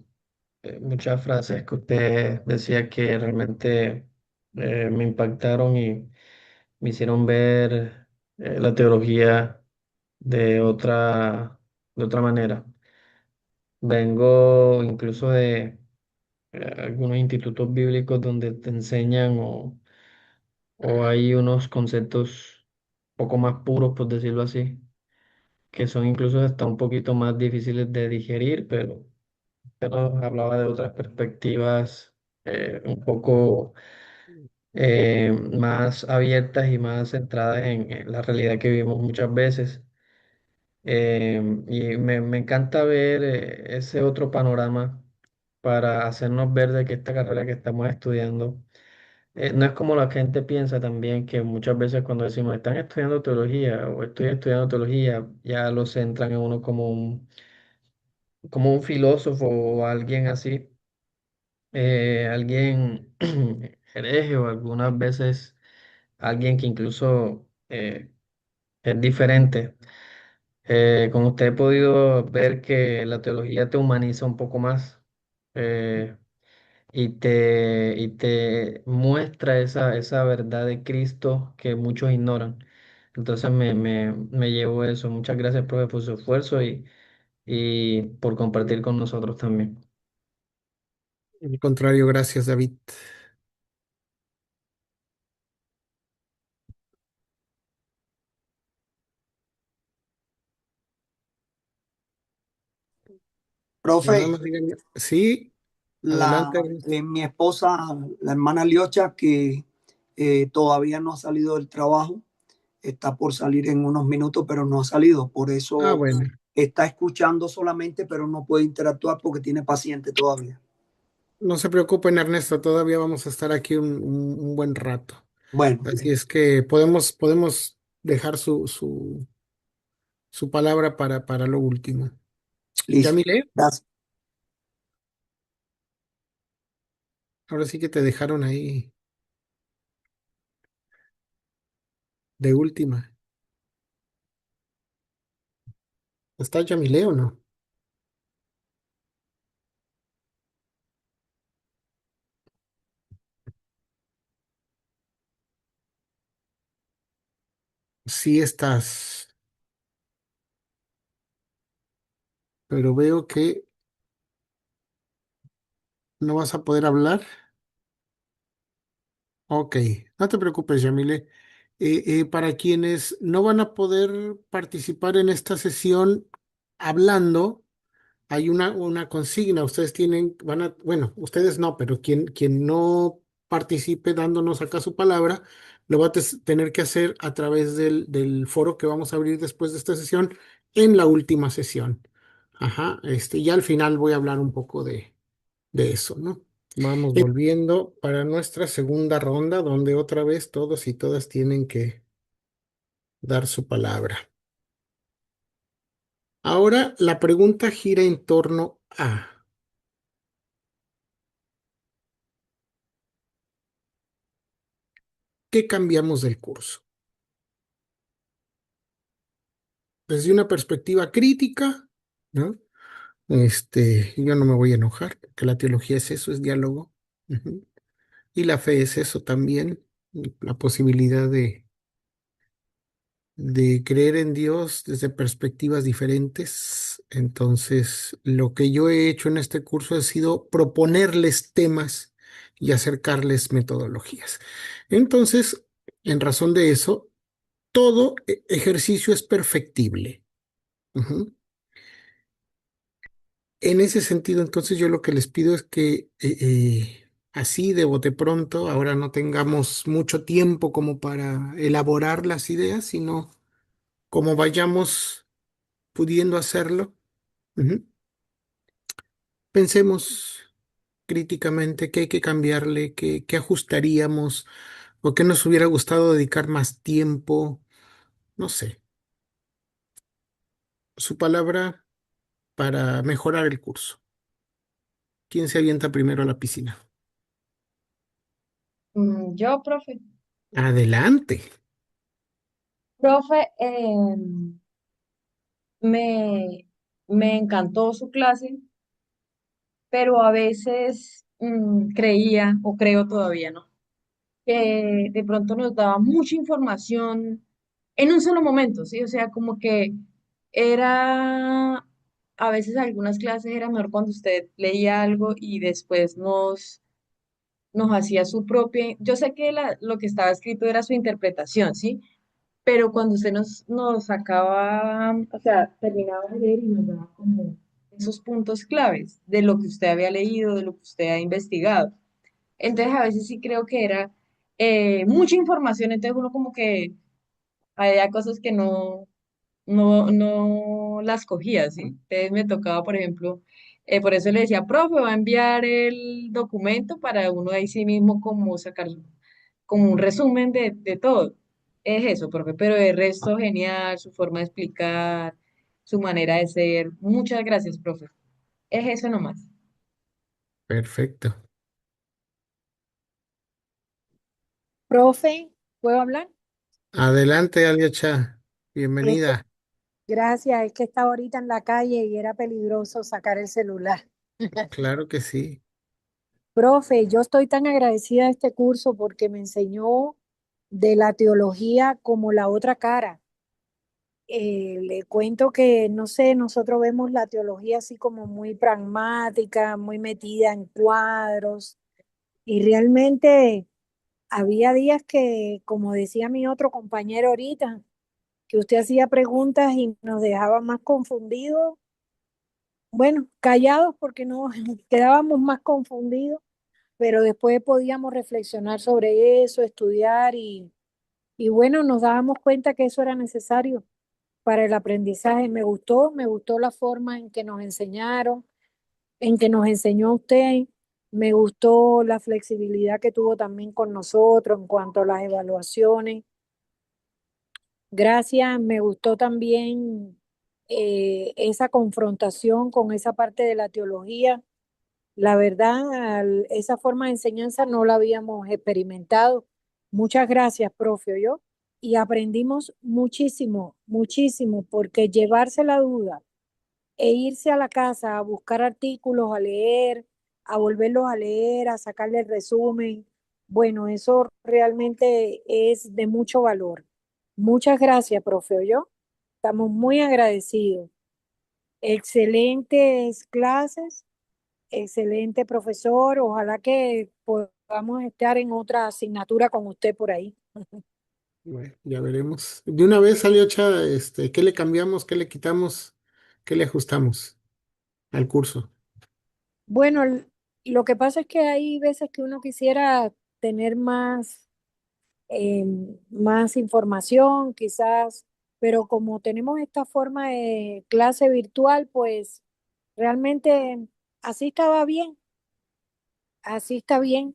muchas frases que usted decía que realmente me impactaron y me hicieron ver la teología de otra manera. Vengo incluso de algunos institutos bíblicos donde te enseñan o hay unos conceptos poco más puros, por decirlo así, que son incluso hasta un poquito más difíciles de digerir, pero hablaba de otras perspectivas un poco más abiertas y más centradas en la realidad que vivimos muchas veces. Y me encanta ver ese otro panorama para hacernos ver de que esta carrera que estamos estudiando no es como la gente piensa también, que muchas veces cuando decimos están estudiando teología o estoy estudiando teología, ya lo centran en uno como un filósofo o alguien así, alguien hereje o algunas veces alguien que incluso es diferente. Con usted he podido ver que la teología te humaniza un poco más. eh, y te muestra esa verdad de Cristo que muchos ignoran. Entonces me llevo eso. Muchas gracias, profe, por su esfuerzo y por compartir con nosotros también. Al contrario, gracias, David. Nada Profe, más díganme. Sí, adelante, Ernesto. mi esposa, la hermana Liocha, que todavía no ha salido del trabajo, está por salir en unos minutos, pero no ha salido. Por Ah, eso bueno, está escuchando solamente, pero no puede interactuar porque tiene paciente todavía. no se preocupen, Ernesto, todavía vamos a estar aquí un buen rato. Bueno, Así es que podemos dejar su palabra para lo último. listo. Yamile, Gracias. ahora sí que te dejaron ahí de última. ¿Está Yamile o no? Sí estás, pero veo que no vas a poder hablar. Ok, no te preocupes, Yamile. Para quienes no van a poder participar en esta sesión hablando, hay una consigna. Ustedes bueno, ustedes no, pero quien no participe dándonos acá su palabra, lo va a tener que hacer a través del foro que vamos a abrir después de esta sesión en la última sesión. Ajá, ya al final voy a hablar un poco de eso, ¿no? Vamos Eh, volviendo para nuestra segunda ronda, donde otra vez todos y todas tienen que dar su palabra. Ahora la pregunta gira en torno a ¿qué cambiamos del curso? Desde una perspectiva crítica, ¿no? Yo no me voy a enojar, porque la teología es eso, es diálogo. Ujú. Y la fe es eso también, la posibilidad de creer en Dios desde perspectivas diferentes. Entonces, lo que yo he hecho en este curso ha sido proponerles temas y acercarles metodologías. Entonces, en razón de eso, todo ejercicio es perfectible. Ujú. En ese sentido, entonces yo lo que les pido es que así de bote pronto, ahora no tengamos mucho tiempo como para elaborar las ideas, sino como vayamos pudiendo hacerlo. Ujú. Pensemos críticamente qué hay que cambiarle, qué ajustaríamos o qué nos hubiera gustado dedicar más tiempo. No sé, su palabra para mejorar el curso. ¿Quién se avienta primero a la piscina? Yo, profe. Adelante. Profe, me, me encantó su clase, pero a veces creía, o creo todavía, ¿no? Que de pronto nos daba mucha información en un solo momento, ¿sí? O sea, como que era, a veces algunas clases era mejor cuando usted leía algo y después nos hacía su propia, yo sé que lo que estaba escrito era su interpretación, ¿sí? Pero cuando usted nos sacaba, o sea, terminaba de leer y nos daba como esos puntos claves de lo que usted había leído, de lo que usted ha investigado. Entonces, a veces sí creo que era mucha información, entonces uno como que había cosas que no las cogía, ¿sí? Entonces me tocaba, por ejemplo, por eso le decía, profe, va a enviar el documento para uno ahí sí mismo como sacar como un resumen de todo. Es eso, profe, pero el resto genial, su forma de explicar, su manera de ser. Muchas gracias, profe. Es eso nomás. Perfecto. Profe, ¿puedo hablar? Adelante, Aliocha. Es que, Bienvenida. gracias, es que estaba ahorita en la calle y era peligroso sacar el celular. Claro que sí. Profe, yo estoy tan agradecida de este curso porque me enseñó de la teología como la otra cara. Le cuento que, no sé, nosotros vemos la teología así como muy pragmática, muy metida en cuadros y realmente había días que, como decía mi otro compañero ahorita, que usted hacía preguntas y nos dejaba más confundidos, bueno, callados porque no quedábamos más confundidos, pero después podíamos reflexionar sobre eso, estudiar y bueno, nos dábamos cuenta que eso era necesario para el aprendizaje. Me gustó la forma en que nos enseñaron, en que nos enseñó usted. Me gustó la flexibilidad que tuvo también con nosotros en cuanto a las evaluaciones. Gracias, me gustó también esa confrontación con esa parte de la teología. La verdad, esa forma de enseñanza no la habíamos experimentado. Muchas gracias, profe, yo. Y aprendimos muchísimo, muchísimo, porque llevarse la duda e irse a la casa a buscar artículos, a leer, a volverlos a leer, a sacarle el resumen, bueno, eso realmente es de mucho valor. Muchas gracias, profe, yo. Estamos muy agradecidos. Excelentes clases, excelente profesor. Ojalá que podamos estar en otra asignatura con usted por ahí. Bueno, ya veremos. De una vez, Aliocha, ¿qué le cambiamos, qué le quitamos, qué le ajustamos al curso? Bueno, lo que pasa es que hay veces que uno quisiera tener eh, más información, quizás, pero como tenemos esta forma de clase virtual, pues realmente así estaba bien, así está bien.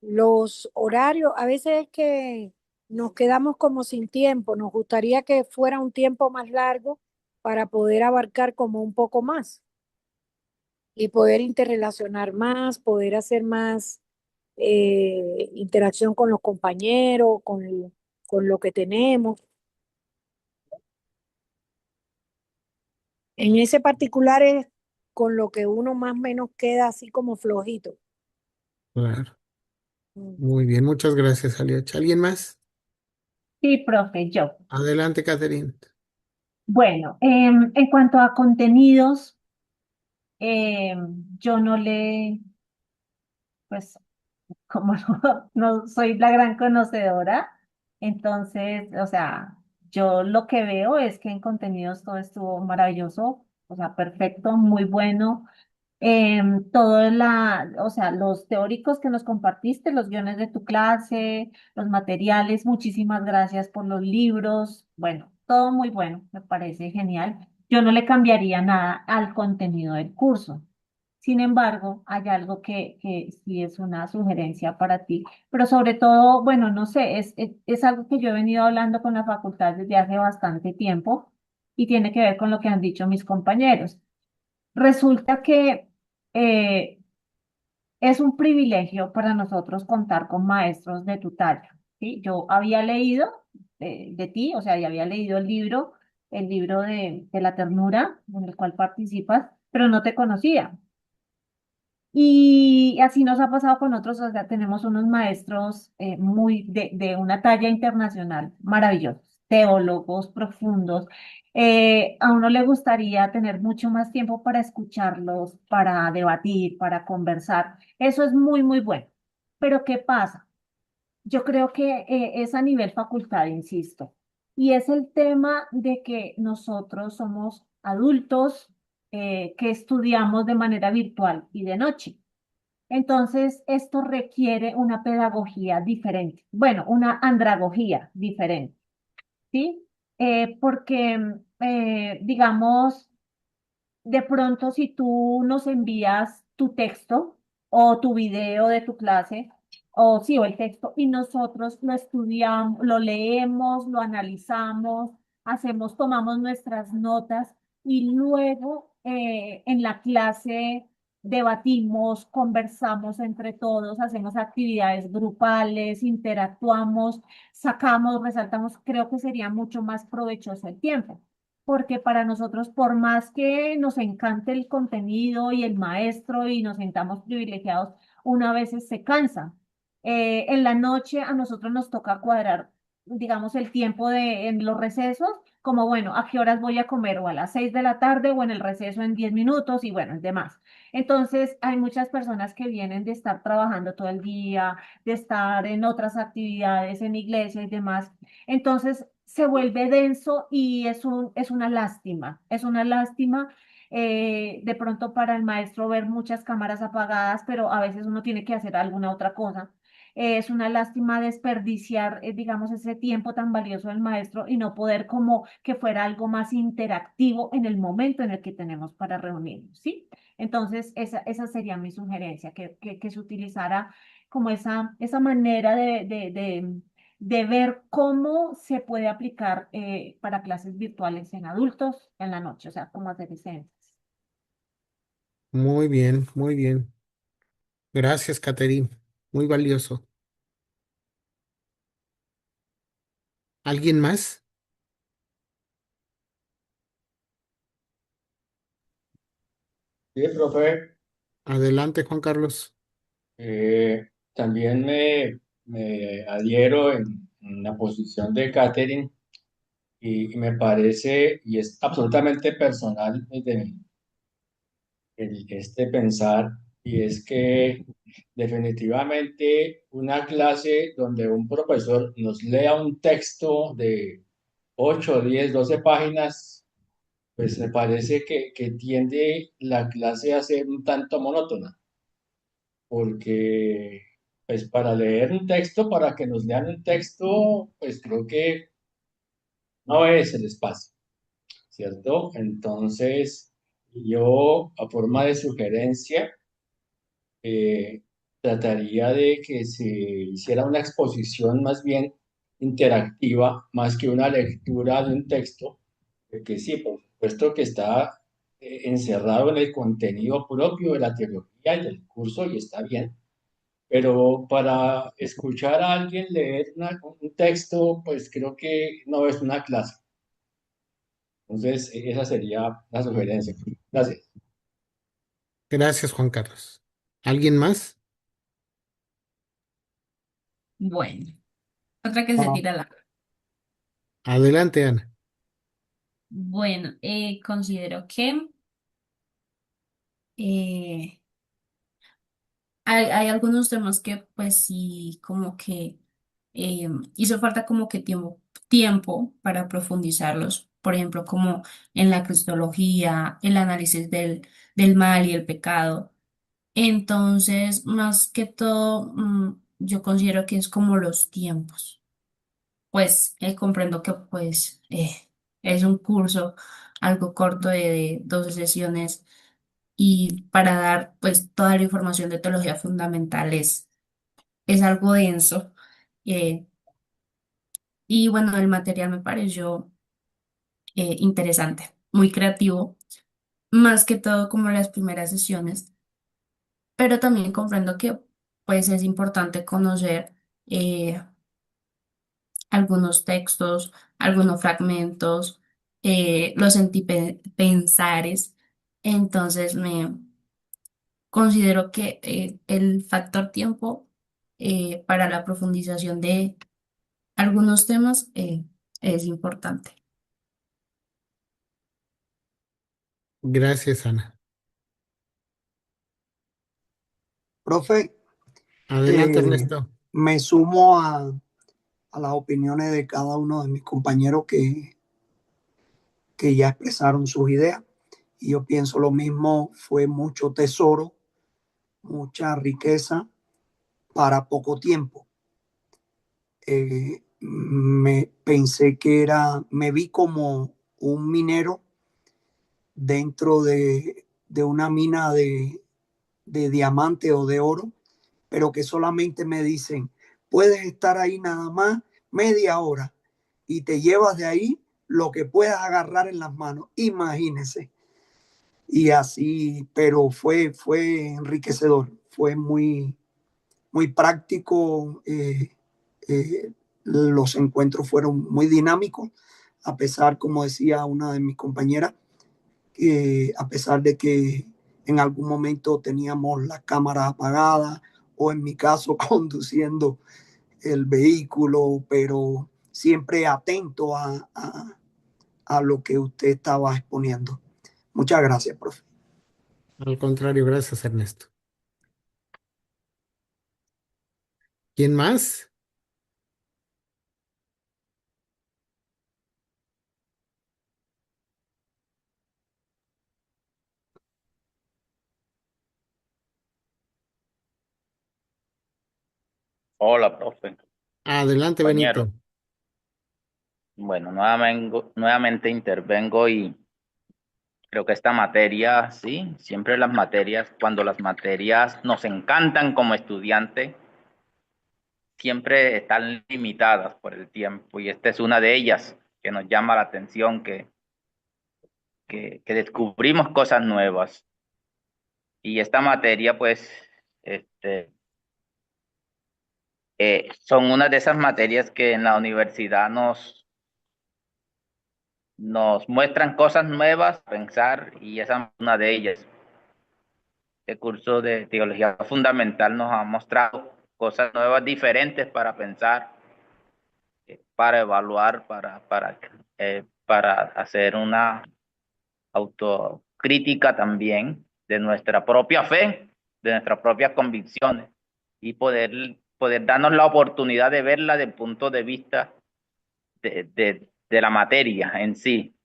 Los horarios, a veces es que nos quedamos como sin tiempo, nos gustaría que fuera un tiempo más largo para poder abarcar como un poco más y poder interrelacionar más, poder hacer más interacción con los compañeros, con lo que tenemos. En ese particular es con lo que uno más o menos queda así como flojito. Claro. Mm. Muy bien, muchas gracias, Aliocha. ¿Alguien más? Sí, profe, yo. Adelante, Catherine. Bueno, en cuanto a contenidos, yo no le, pues como no soy la gran conocedora, entonces, o sea, yo lo que veo es que en contenidos todo estuvo maravilloso, o sea, perfecto, muy bueno. Todo o sea, los teóricos que nos compartiste, los guiones de tu clase, los materiales, muchísimas gracias por los libros. Bueno, todo muy bueno, me parece genial. Yo no le cambiaría nada al contenido del curso. Sin embargo, hay algo que sí es una sugerencia para ti, pero sobre todo, bueno, no sé, es algo que yo he venido hablando con la facultad desde hace bastante tiempo y tiene que ver con lo que han dicho mis compañeros. Resulta que eh, Es un privilegio para nosotros contar con maestros de tu talla, ¿sí? Yo había leído de ti, o sea, ya había leído el libro de la ternura en el cual participas, pero no te conocía. Y así nos ha pasado con otros, o sea, tenemos unos maestros muy de una talla internacional, maravillosos, teólogos profundos. A uno le gustaría tener mucho más tiempo para escucharlos, para debatir, para conversar. Eso es muy, muy bueno. Pero ¿qué pasa? Yo creo que es a nivel facultad, insisto, y es el tema de que nosotros somos adultos que estudiamos de manera virtual y de noche. Entonces, esto requiere una pedagogía diferente, bueno, una andragogía diferente, ¿sí? Porque, digamos, de pronto, si tú nos envías tu texto o tu video de tu clase, o sí, o el texto, y nosotros lo estudiamos, lo leemos, lo analizamos, tomamos nuestras notas y luego en la clase debatimos, conversamos entre todos, hacemos actividades grupales, interactuamos, sacamos, resaltamos, creo que sería mucho más provechoso el tiempo porque para nosotros, por más que nos encante el contenido y el maestro y nos sentamos privilegiados, una vez se cansa. En la noche a nosotros nos toca cuadrar, digamos, el tiempo en los recesos, como bueno, a qué horas voy a comer o a las 6 de la tarde o en el receso en 10 minutos y bueno, es demás. Entonces, hay muchas personas que vienen de estar trabajando todo el día, de estar en otras actividades, en iglesia y demás. Entonces se vuelve denso y es una lástima, es una lástima de pronto para el maestro ver muchas cámaras apagadas, pero a veces uno tiene que hacer alguna otra cosa. Es una lástima desperdiciar, digamos, ese tiempo tan valioso del maestro y no poder como que fuera algo más interactivo en el momento en el que tenemos para reunirnos, ¿sí? Entonces, esa sería mi sugerencia, que se utilizara como esa manera de ver cómo se puede aplicar para clases virtuales en adultos en la noche, o sea, cómo hacer ese. Muy bien, muy bien. Gracias, Caterine. Muy valioso. ¿Alguien más? Sí, profe, Adelante, Juan Carlos. también me adhiero en la posición de Catherine y me parece, y es absolutamente personal desde este pensar, y es que definitivamente una clase donde un profesor nos lea un texto de 8 10 12 páginas, pues me parece que tiende la clase a ser un tanto monótona, porque pues para leer un texto, para que nos lean un texto, pues creo que no es el espacio, ¿cierto? Entonces, yo a forma de sugerencia, eh, trataría de que se hiciera una exposición más bien interactiva, más que una lectura de un texto, que sí, por supuesto que está encerrado en el contenido propio de la teología y del curso y está bien, pero para escuchar a alguien leer un texto, pues creo que no es una clase. Entonces, esa sería la sugerencia. Gracias. Gracias, Juan Carlos. ¿Alguien más? Bueno, otra que se Ah, tira la... Adelante, Ana. Bueno, considero que eh, hay algunos temas que pues sí como que hizo falta como que tiempo para profundizarlos, por ejemplo, como en la cristología, el análisis del mal y el pecado. Entonces, más que todo, yo considero que es como los tiempos. Pues comprendo que pues es un curso algo corto de 12 sesiones y para dar pues toda la información de teología fundamental es algo denso. eh, y bueno, el material me pareció interesante, muy creativo, más que todo como las primeras sesiones. pero también comprendo que pues es importante conocer eh, algunos textos, algunos fragmentos, los sentipensares. Entonces me considero que el factor tiempo para la profundización de algunos temas es importante. Gracias, Ana. Profe, Adelante, Ernesto. me sumo a las opiniones de cada uno de mis compañeros que ya expresaron sus ideas. Y yo pienso lo mismo, fue mucho tesoro, mucha riqueza para poco tiempo. Me pensé que me vi como un minero dentro de una mina de diamante o de oro, pero que solamente me dicen, puedes estar ahí nada más media hora y te llevas de ahí lo que puedas agarrar en las manos. Imagínense. Y así, pero fue enriquecedor, fue muy práctico. Los encuentros fueron muy dinámicos, a pesar, como decía una de mis compañeras, a pesar de que en algún momento teníamos la cámara apagada o en mi caso conduciendo el vehículo, pero siempre atento a lo que usted estaba exponiendo. Muchas gracias, profe. Al contrario, gracias, Ernesto. ¿Quién más? Hola, profe, Adelante, compañero. Benito. Bueno, nuevamente intervengo y creo que esta materia, sí, siempre las materias, cuando las materias nos encantan como estudiante, siempre están limitadas por el tiempo y esta es una de ellas que nos llama la atención, que descubrimos cosas nuevas. Y esta materia, pues, este, son una de esas materias que en la universidad nos muestran cosas nuevas, pensar, y esa es una de ellas. El curso de teología fundamental nos ha mostrado cosas nuevas, diferentes para pensar, para evaluar, para hacer una autocrítica también de nuestra propia fe, de nuestras propias convicciones y poder darnos la oportunidad de verla desde el punto de vista de la materia en sí.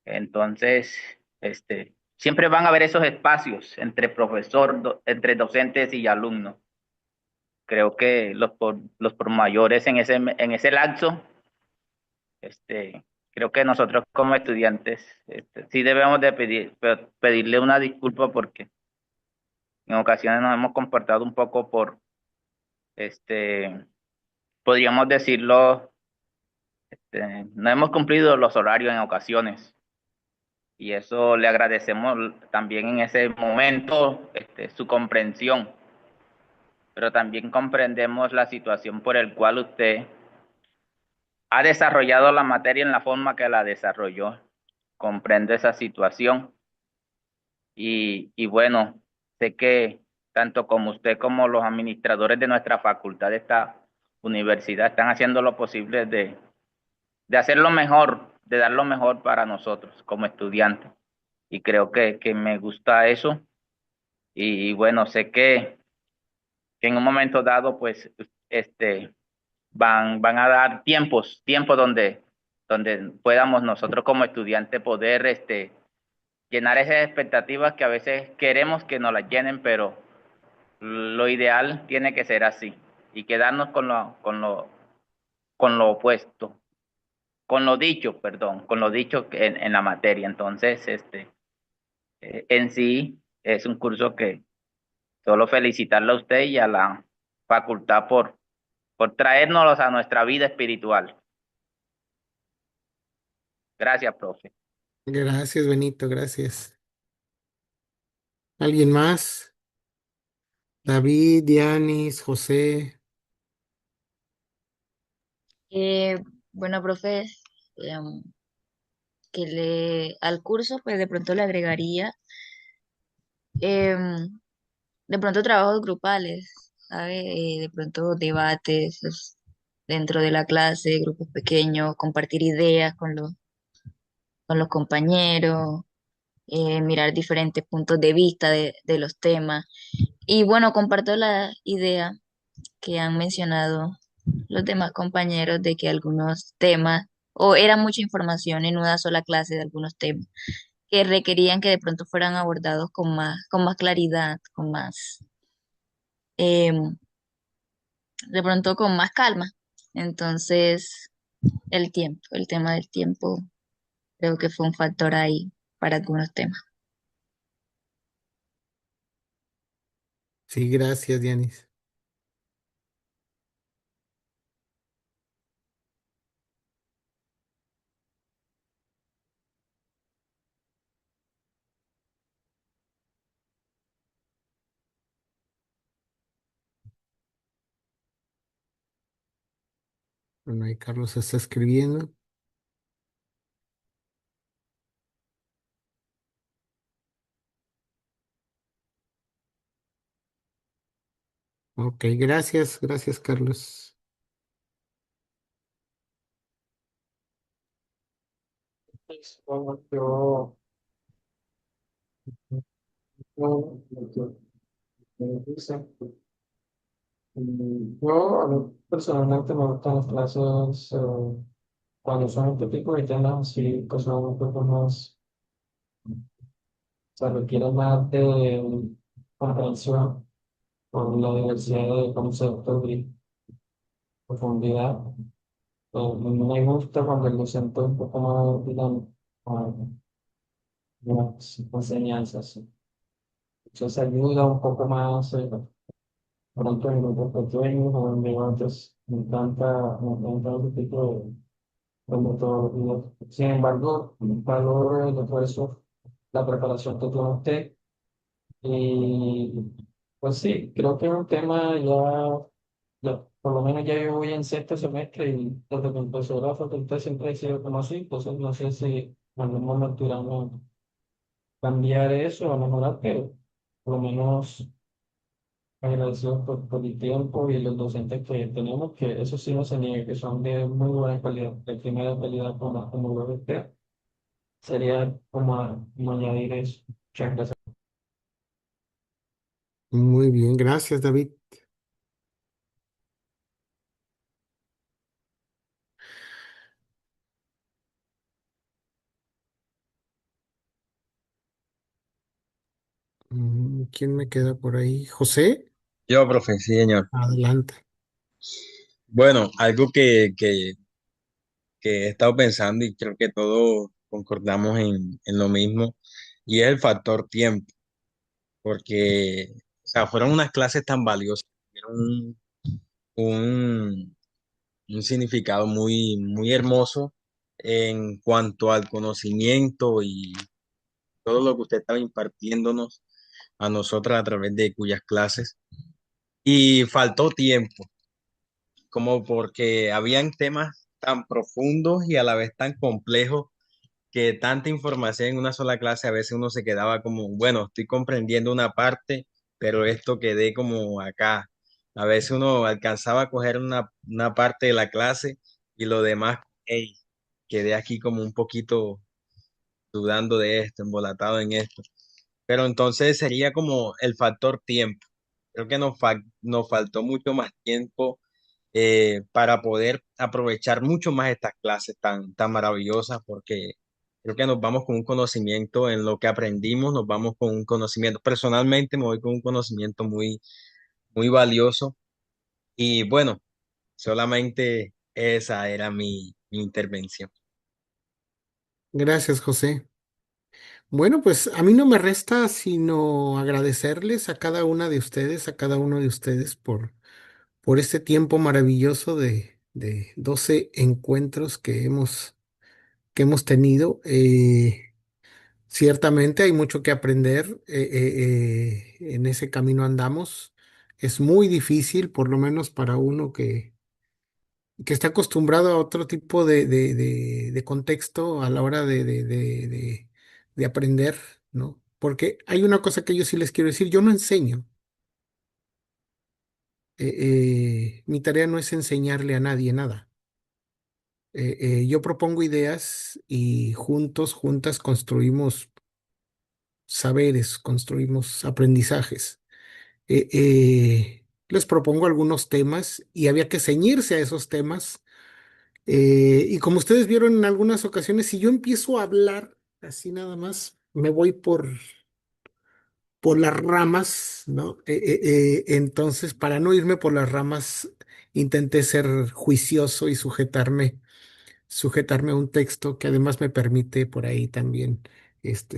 Entonces, siempre van a haber esos espacios entre entre docentes y alumnos. Creo que los por mayores en ese lapso, creo que nosotros como estudiantes, sí debemos de pedirle una disculpa porque en ocasiones nos hemos comportado un poco este, podríamos decirlo, no hemos cumplido los horarios en ocasiones. Y eso le agradecemos también en ese momento, su comprensión, pero también comprendemos la situación por el cual usted ha desarrollado la materia en la forma que la desarrolló. Comprendo esa situación y bueno, sé que tanto como usted como los administradores de nuestra facultad de esta universidad están haciendo lo posible de hacer lo mejor, de dar lo mejor para nosotros como estudiantes. Y creo que me gusta eso. Y bueno, sé que en un momento dado, pues, van a dar tiempos donde podamos nosotros como estudiantes poder, llenar esas expectativas que a veces queremos que nos las llenen, pero lo ideal tiene que ser así y quedarnos con lo opuesto, con lo dicho, perdón, con lo dicho en la materia. Entonces, en sí es un curso que solo felicitarle a usted y a la facultad por traérnoslos a nuestra vida espiritual. Gracias, profe. Gracias, Benito, gracias. ¿Alguien más? David, Dianis, José. Eh, bueno, profe, al curso, pues de pronto le agregaría em, de pronto trabajos grupales, ¿sabe? De pronto debates pues, dentro de la clase, grupos pequeños, compartir ideas con los compañeros, mirar diferentes puntos de vista de los temas. Y bueno, comparto la idea que han mencionado los demás compañeros de que algunos temas, o era mucha información en una sola clase de algunos temas, que requerían que de pronto fueran abordados con más claridad, con más, em, de pronto con más calma. Entonces, el tema del tiempo, creo que fue un factor ahí para algunos temas. Sí, gracias, Dianis. Bueno, ahí Carlos está escribiendo. Ok, gracias, gracias, Carlos. Bueno, lo que me dice, a mí personalmente me gustan las clases cuando son este tipo de temas así, que son un poco más, se requiere más de comprensión por la diversidad de conceptos y profundidad. Me gusta cuando el docente es un poco más dinámico con las enseñanzas. Entonces ayuda un poco más, pronto en grupos pequeños o en debates. Me encanta ese tipo de metodología. Sin embargo, valoro el esfuerzo, la preparación que tiene usted. Y pues sí, creo que es un tema por lo menos ya yo voy en sexto semestre y desde que empezó la facultad siempre he sido como así, entonces no sé si en algún momento irán a cambiar eso, a mejorar, pero por lo menos agradecidos por el tiempo y los docentes que tenemos, que eso sí no se niega, que son de muy buena calidad, de primera calidad como lo usted. Sería como añadir eso. Muchas gracias. Muy bien, gracias, David. ¿Quién me queda por ahí? José, Yo, profe, sí, señor. adelante. Bueno, algo que he estado pensando y creo que todos concordamos en lo mismo, y es el factor tiempo, porque, o sea, fueron unas clases tan valiosas, tuvieron un, un significado muy hermoso en cuanto al conocimiento y todo lo que usted estaba impartiéndonos a nosotras a través de cuyas clases. Y faltó tiempo, como porque habían temas tan profundos y a la vez tan complejos que tanta información en una sola clase a veces uno se quedaba como, bueno, estoy comprendiendo una parte, pero esto quedé como acá. A veces uno alcanzaba a coger una parte de la clase y lo demás, hey, quedé aquí como un poquito dudando de esto, embolatado en esto. Pero entonces sería como el factor tiempo. Creo que nos faltó mucho más tiempo para poder aprovechar mucho más estas clases tan maravillosas, porque creo que nos vamos con un conocimiento en lo que aprendimos, nos vamos con un conocimiento. Personalmente me voy con un conocimiento muy valioso y bueno, solamente esa era mi intervención. Gracias, José. Bueno, pues a mí no me resta sino agradecerles a cada una de ustedes, a cada uno de ustedes por este tiempo maravilloso de 12 encuentros que hemos tenido. Ciertamente hay mucho que aprender, en ese camino andamos. Es muy difícil, por lo menos para uno que está acostumbrado a otro tipo de contexto a la hora de aprender, ¿no? Porque hay una cosa que yo sí les quiero decir, yo no enseño. Mi tarea no es enseñarle a nadie nada. Yo propongo ideas y juntos, juntas construimos saberes, construimos aprendizajes. Les propongo algunos temas y había que ceñirse a esos temas. Y como ustedes vieron en algunas ocasiones, si yo empiezo a hablar así nada más, me voy por las ramas, ¿no? Entonces, para no irme por las ramas, intenté ser juicioso y sujetarme a un texto que además me permite por ahí también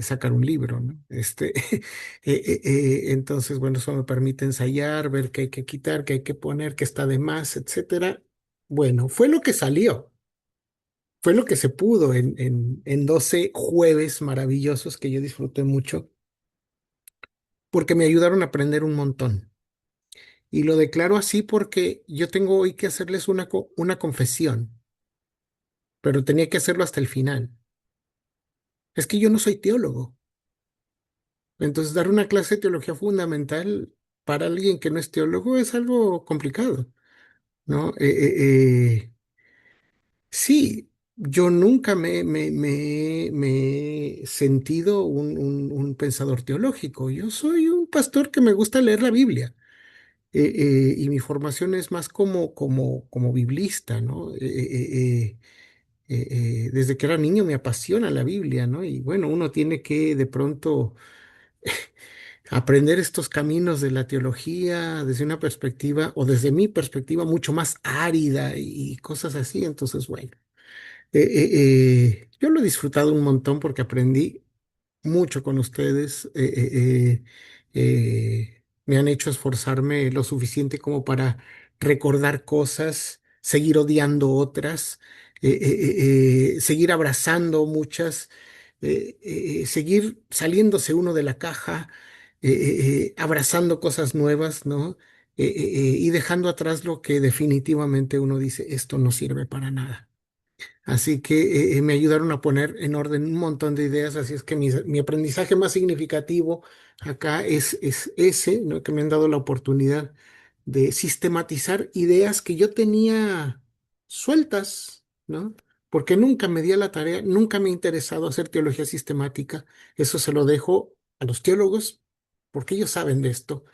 sacar un libro, ¿no? Entonces, bueno, eso me permite ensayar, ver qué hay que quitar, qué hay que poner, qué está de más, etcétera. Bueno, fue lo que salió. Fue lo que se pudo en 12 jueves maravillosos que yo disfruté mucho, porque me ayudaron a aprender un montón. Y lo declaro así porque yo tengo hoy que hacerles una confesión, pero tenía que hacerlo hasta el final. Es que yo no soy teólogo. Entonces, dar una clase de teología fundamental para alguien que no es teólogo es algo complicado, ¿no? Sí, yo nunca me he sentido un pensador teológico. Yo soy un pastor que me gusta leer la Biblia. Y mi formación es más como biblista, ¿no? Desde que era niño me apasiona la Biblia, ¿no? Y bueno, uno tiene que de pronto aprender estos caminos de la teología desde una perspectiva, o desde mi perspectiva, mucho más árida y cosas así. Entonces, bueno. Yo lo he disfrutado un montón porque aprendí mucho con ustedes. Me han hecho esforzarme lo suficiente como para recordar cosas, seguir odiando otras, seguir abrazando muchas, seguir saliéndose uno de la caja, abrazando cosas nuevas, ¿no? Y dejando atrás lo que definitivamente uno dice, esto no sirve para nada. Así que me ayudaron a poner en orden un montón de ideas, así es que mi aprendizaje más significativo acá es ese, ¿no? Que me han dado la oportunidad de sistematizar ideas que yo tenía sueltas, ¿no? Porque nunca me di a la tarea, nunca me ha interesado hacer teología sistemática. Eso se lo dejo a los teólogos, porque ellos saben de esto.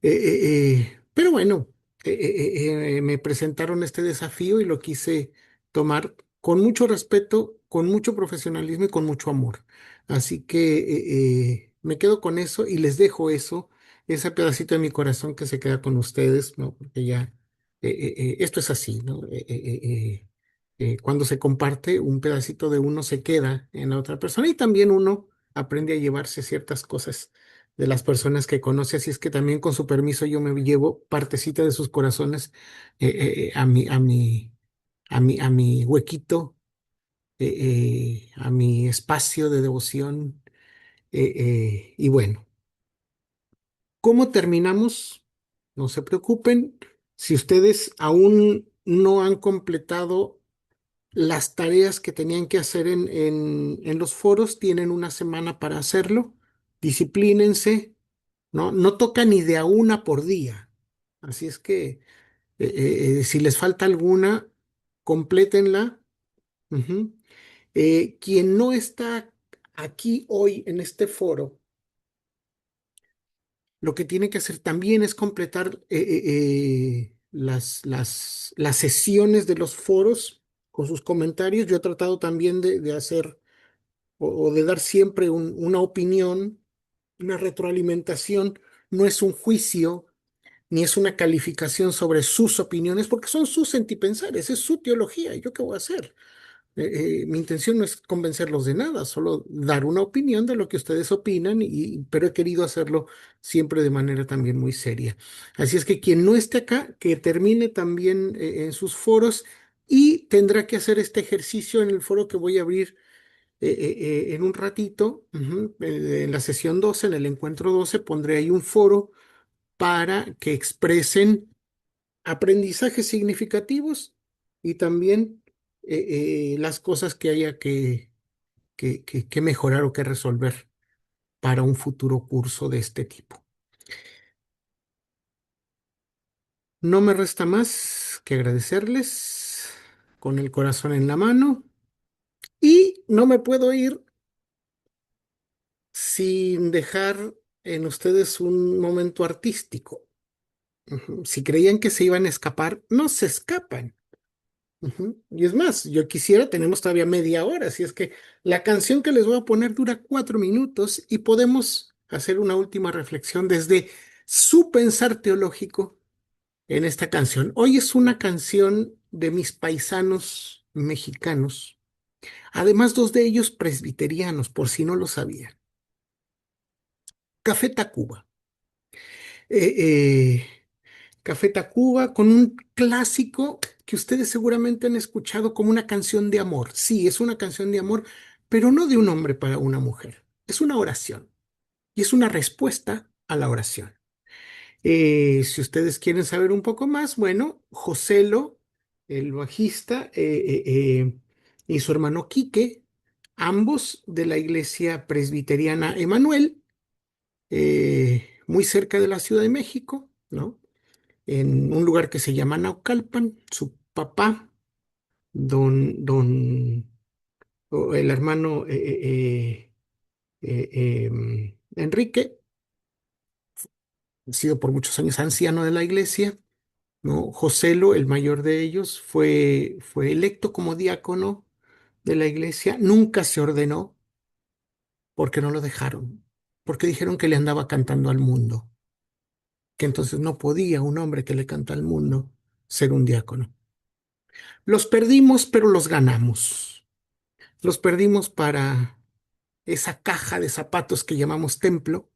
Pero bueno, me presentaron este desafío y lo quise tomar con mucho respeto, con mucho profesionalismo y con mucho amor. Así que me quedo con eso y les dejo eso, ese pedacito de mi corazón que se queda con ustedes, ¿no? Porque ya, esto es así, ¿no? Cuando se comparte, un pedacito de uno se queda en la otra persona y también uno aprende a llevarse ciertas cosas de las personas que conoce, así es que también con su permiso yo me llevo partecita de sus corazones a mi huequito, a mi espacio de devoción. Y bueno, ¿cómo terminamos? No se preocupen. Si ustedes aún no han completado las tareas que tenían que hacer en los foros, tienen una semana para hacerlo. Disciplínense. ¿No? No toca ni de a una por día. Así es que si les falta alguna, complétenla. Ujú. Quien no está aquí hoy en este foro, lo que tiene que hacer también es completar las sesiones de los foros con sus comentarios. Yo he tratado también de hacer o de dar siempre una opinión, una retroalimentación. No es un juicio ni es una calificación sobre sus opiniones, porque son sus sentipensares, es su teología. ¿Yo qué voy a hacer? Mi intención no es convencerlos de nada, solo dar una opinión de lo que ustedes opinan, pero he querido hacerlo siempre de manera también muy seria. Así es que quien no esté acá, que termine también en sus foros y tendrá que hacer este ejercicio en el foro que voy a abrir en un ratito, en la sesión 12, en el encuentro 12, pondré ahí un foro para que expresen aprendizajes significativos y también las cosas que haya que mejorar o que resolver para un futuro curso de este tipo. No me resta más que agradecerles con el corazón en la mano y no me puedo ir sin dejar en ustedes un momento artístico. Ujú. Si creían que se iban a escapar, no se escapan. Ujú. Y es más, yo quisiera, tenemos todavía media hora, así es que la canción que les voy a poner dura 4 minutos y podemos hacer una última reflexión desde su pensar teológico en esta canción. Hoy es una canción de mis paisanos mexicanos, además dos de ellos presbiterianos, por si no lo sabían. Café Tacuba. Eh, eh, Café Tacuba con un clásico que ustedes seguramente han escuchado como una canción de amor. Sí, es una canción de amor, pero no de un hombre para una mujer. Es una oración y es una respuesta a la oración. Si ustedes quieren saber un poco más, bueno, Joselo, el bajista, y su hermano Quique, ambos de la iglesia presbiteriana Emanuel, muy cerca de la Ciudad de México, ¿no? En un lugar que se llama Naucalpan. Su papá, o el hermano Enrique, ha sido por muchos años anciano de la iglesia, ¿no? Joselo, el mayor de ellos, fue electo como diácono de la iglesia, nunca se ordenó porque no lo dejaron, porque dijeron que le andaba cantando al mundo, que entonces no podía un hombre que le canta al mundo ser un diácono. Los perdimos, pero los ganamos. Los perdimos para esa caja de zapatos que llamamos templo,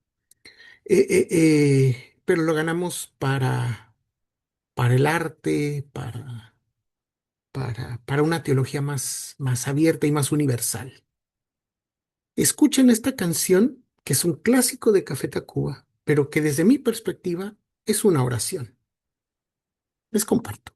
pero lo ganamos para el arte, para una teología más abierta y más universal. Escuchen esta canción, que es un clásico de Café Tacuba, pero que desde mi perspectiva es una oración. Les comparto.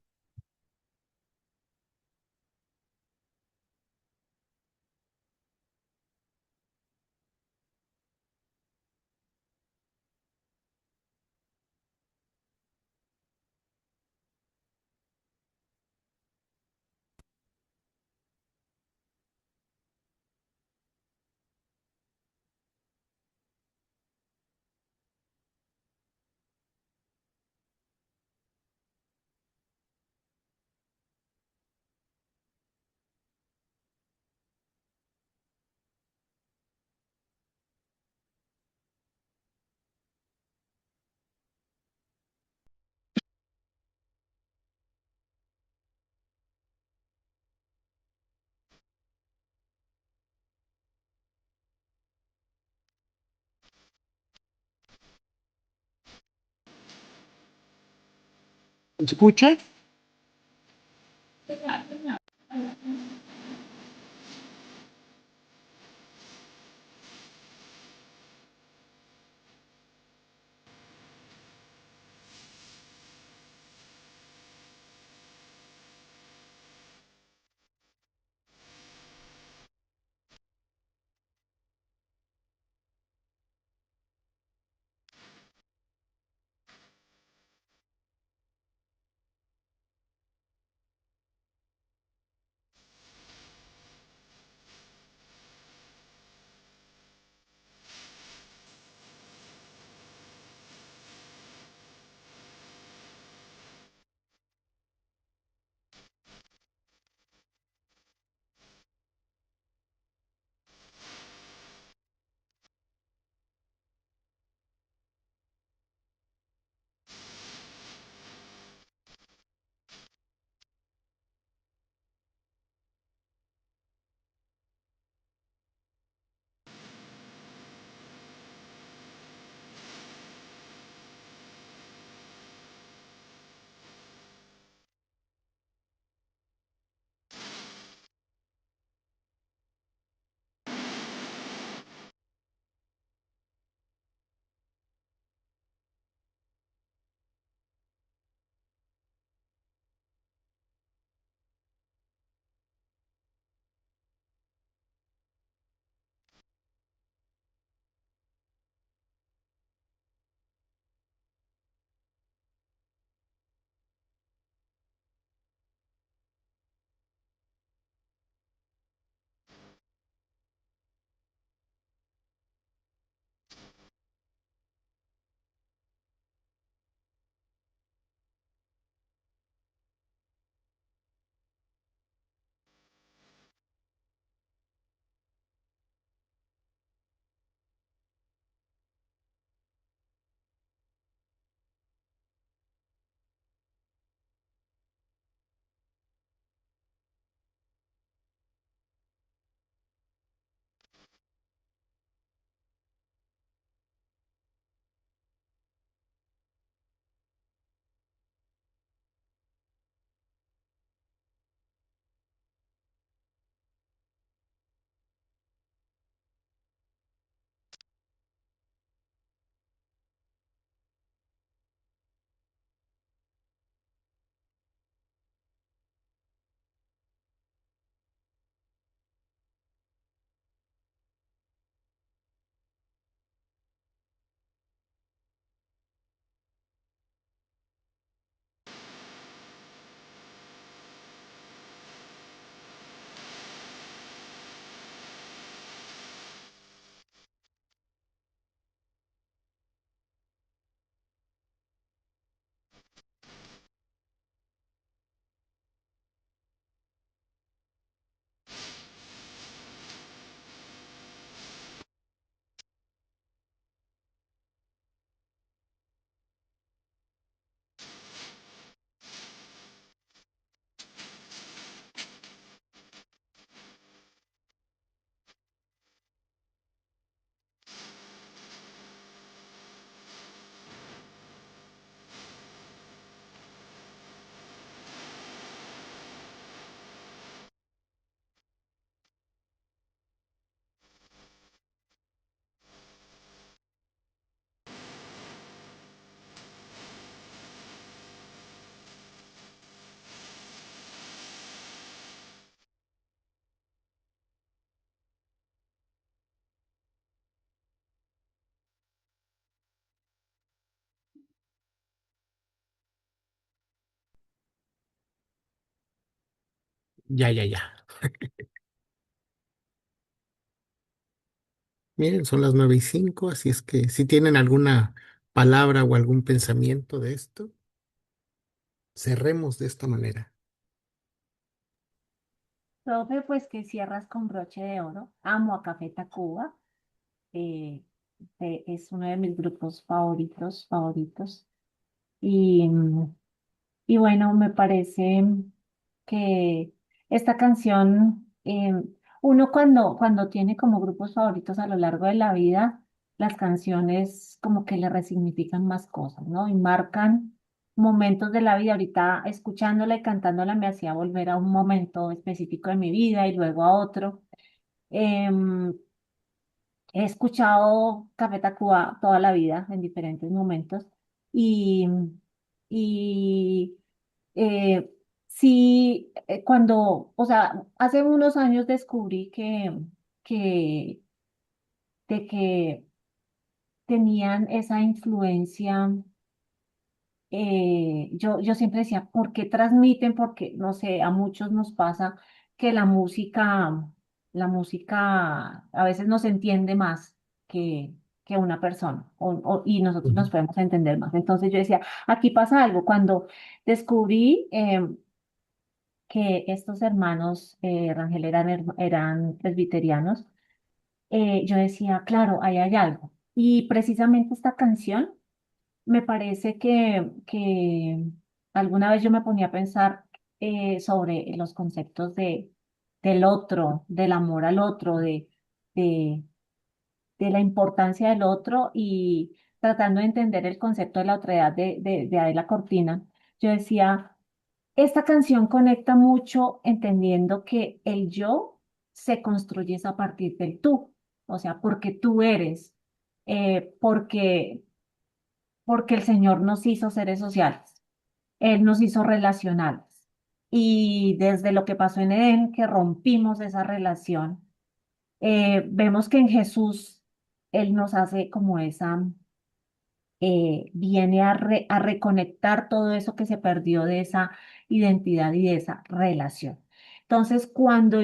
¿Escucha? Ya, ya, ya. Miren, son las 9:05, así es que si tienen alguna palabra o algún pensamiento de esto, cerremos de esta manera. Profe, pues que cierras con broche de oro. Amo a Café Tacuba. eh, es uno de mis grupos favoritos, favoritos. Y, y bueno, me parece que esta canción, uno cuando tiene como grupos favoritos a lo largo de la vida, las canciones como que le resignifican más cosas, ¿no? Y marcan momentos de la vida. Ahorita escuchándola y cantándola me hacía volver a un momento específico de mi vida y luego a otro. Em, He escuchado Café Tacuba toda la vida en diferentes momentos y, y eh, sí, o sea, hace unos años descubrí que, de que tenían esa influencia. Yo siempre decía, ¿por qué transmiten? Porque, no sé, a muchos nos pasa que la música a veces nos entiende más que una persona y nosotros nos Ujú. podemos entender más. Entonces yo decía, aquí pasa algo. Cuando descubrí que estos hermanos Rangel eran presbiterianos, yo decía, claro, ahí hay algo. Y precisamente esta canción me parece que alguna vez yo me ponía a pensar sobre los conceptos del otro, del amor al otro, de, de la importancia del otro y tratando de entender el concepto de la otredad de Adela Cortina. Yo decía, esta canción conecta mucho entendiendo que el yo se construye es a partir del tú, o sea, porque tú eres, porque el Señor nos hizo seres sociales, Él nos hizo relacionales. Y desde lo que pasó en Edén, que rompimos esa relación, vemos que en Jesús Él nos hace como viene a reconectar todo eso que se perdió de esa identidad y de esa relación. Entonces, cuando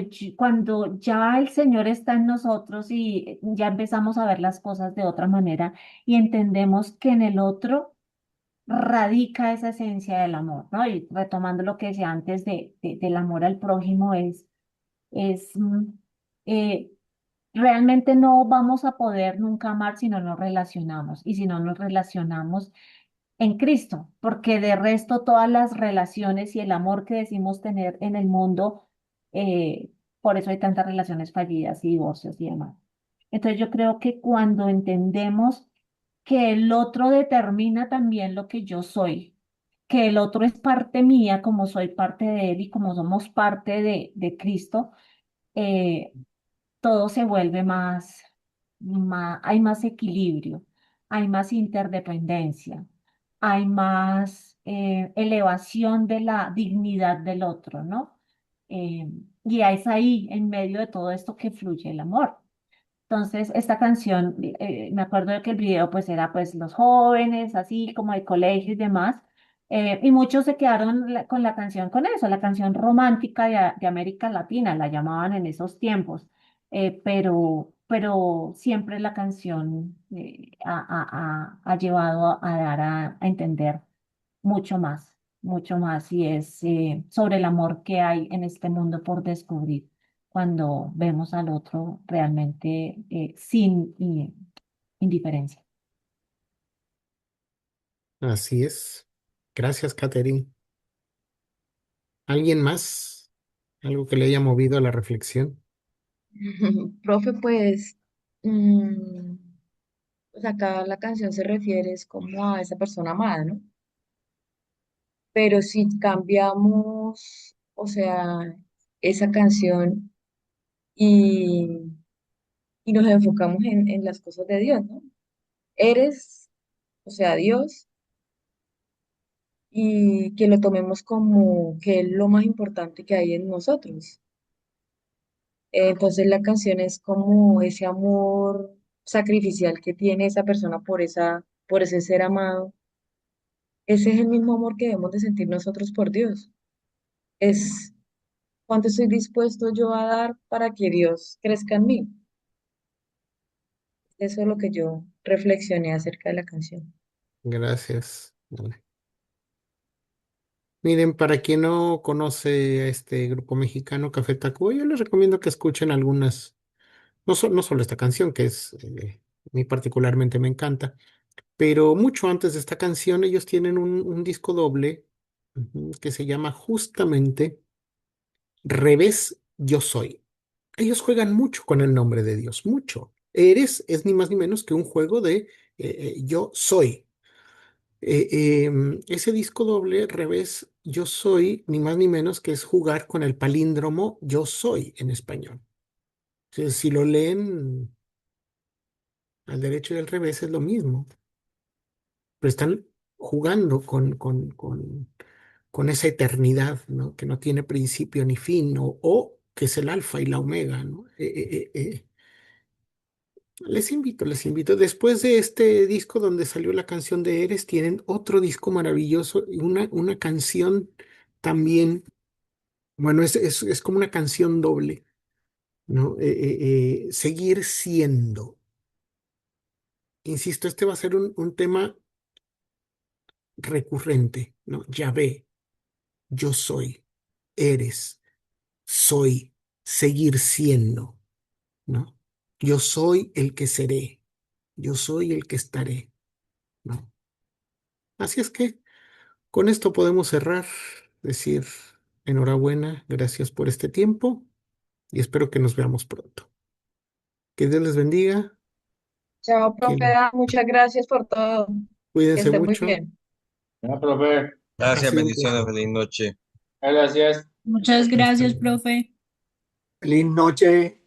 ya el Señor está en nosotros y ya empezamos a ver las cosas de otra manera y entendemos que en el otro radica esa esencia del amor, ¿no? Y retomando lo que decía antes del amor al prójimo es eh, realmente no vamos a poder nunca amar si no nos relacionamos y si no nos relacionamos en Cristo, porque de resto todas las relaciones y el amor que decimos tener en el mundo, eh, por eso hay tantas relaciones fallidas y divorcios y demás. Entonces yo creo que cuando entendemos que el otro determina también lo que yo soy, que el otro es parte mía como soy parte de él y como somos parte de Cristo, eh, todo se vuelve hay más equilibrio, hay más interdependencia, hay más elevación de la dignidad del otro, ¿no? Y es ahí, en medio de todo esto, que fluye el amor. Entonces, esta canción, me acuerdo de que el video pues era pues los jóvenes, así como de colegio y demás, y muchos se quedaron con la canción con eso, la canción romántica de América Latina, la llamaban en esos tiempos, pero siempre la canción ha llevado a dar a entender mucho más, y es sobre el amor que hay en este mundo por descubrir cuando vemos al otro realmente sin indiferencia. Así es. Gracias, Catherine. ¿Alguien más? ¿Algo que le haya movido a la reflexión? Profe, pues, mm, pues acá la canción se refiere es como a esa persona amada, ¿no? Pero si cambiamos, o sea, esa canción y, y nos enfocamos en las cosas de Dios, ¿no? Eres, o sea, Dios, y que lo tomemos como que es lo más importante que hay en nosotros. Entonces la canción es como ese amor sacrificial que tiene esa persona por ese ser amado. Ese es el mismo amor que debemos de sentir nosotros por Dios. Es ¿Cuánto estoy dispuesto yo a dar para que Dios crezca en mí? Eso es lo que yo reflexioné acerca de la canción. Gracias. Vale. Miren, para quien no conoce a este grupo mexicano Café Tacuba, yo les recomiendo que escuchen algunas, no solo esta canción, que es, a mí particularmente me encanta, pero mucho antes de esta canción ellos tienen un disco doble que se llama justamente Revés Yo Soy. Ellos juegan mucho con el nombre de Dios, mucho. Eres es ni más ni menos que un juego de yo soy. Ese disco doble, Revés Yo Soy, ni más ni menos que es jugar con el palíndromo yo soy en español. Entonces, si lo leen al derecho y al revés es lo mismo, pero están jugando con esa eternidad, ¿no? Que no tiene principio ni fin, o que es el alfa y la omega, ¿no? Les invito, les invito. Después de este disco donde salió la canción de Eres, tienen otro disco maravilloso y una canción también, bueno, es como una canción doble, ¿no? Seguir siendo. Insisto, este va a ser un tema recurrente, ¿no? Yahvé, yo soy, eres, soy, seguir siendo, ¿no? Yo soy el que seré, yo soy el que estaré, ¿no? Así es que con esto podemos cerrar, decir enhorabuena, gracias por este tiempo y espero que nos veamos pronto. Que Dios les bendiga, Chao, profe, que muchas gracias por todo. Que cuídense esté muy mucho. bien. Ya, profe, Ha Gracias, sido un bendiciones, placer. feliz noche. gracias. Muchas Hasta gracias, luego. profe. Feliz noche.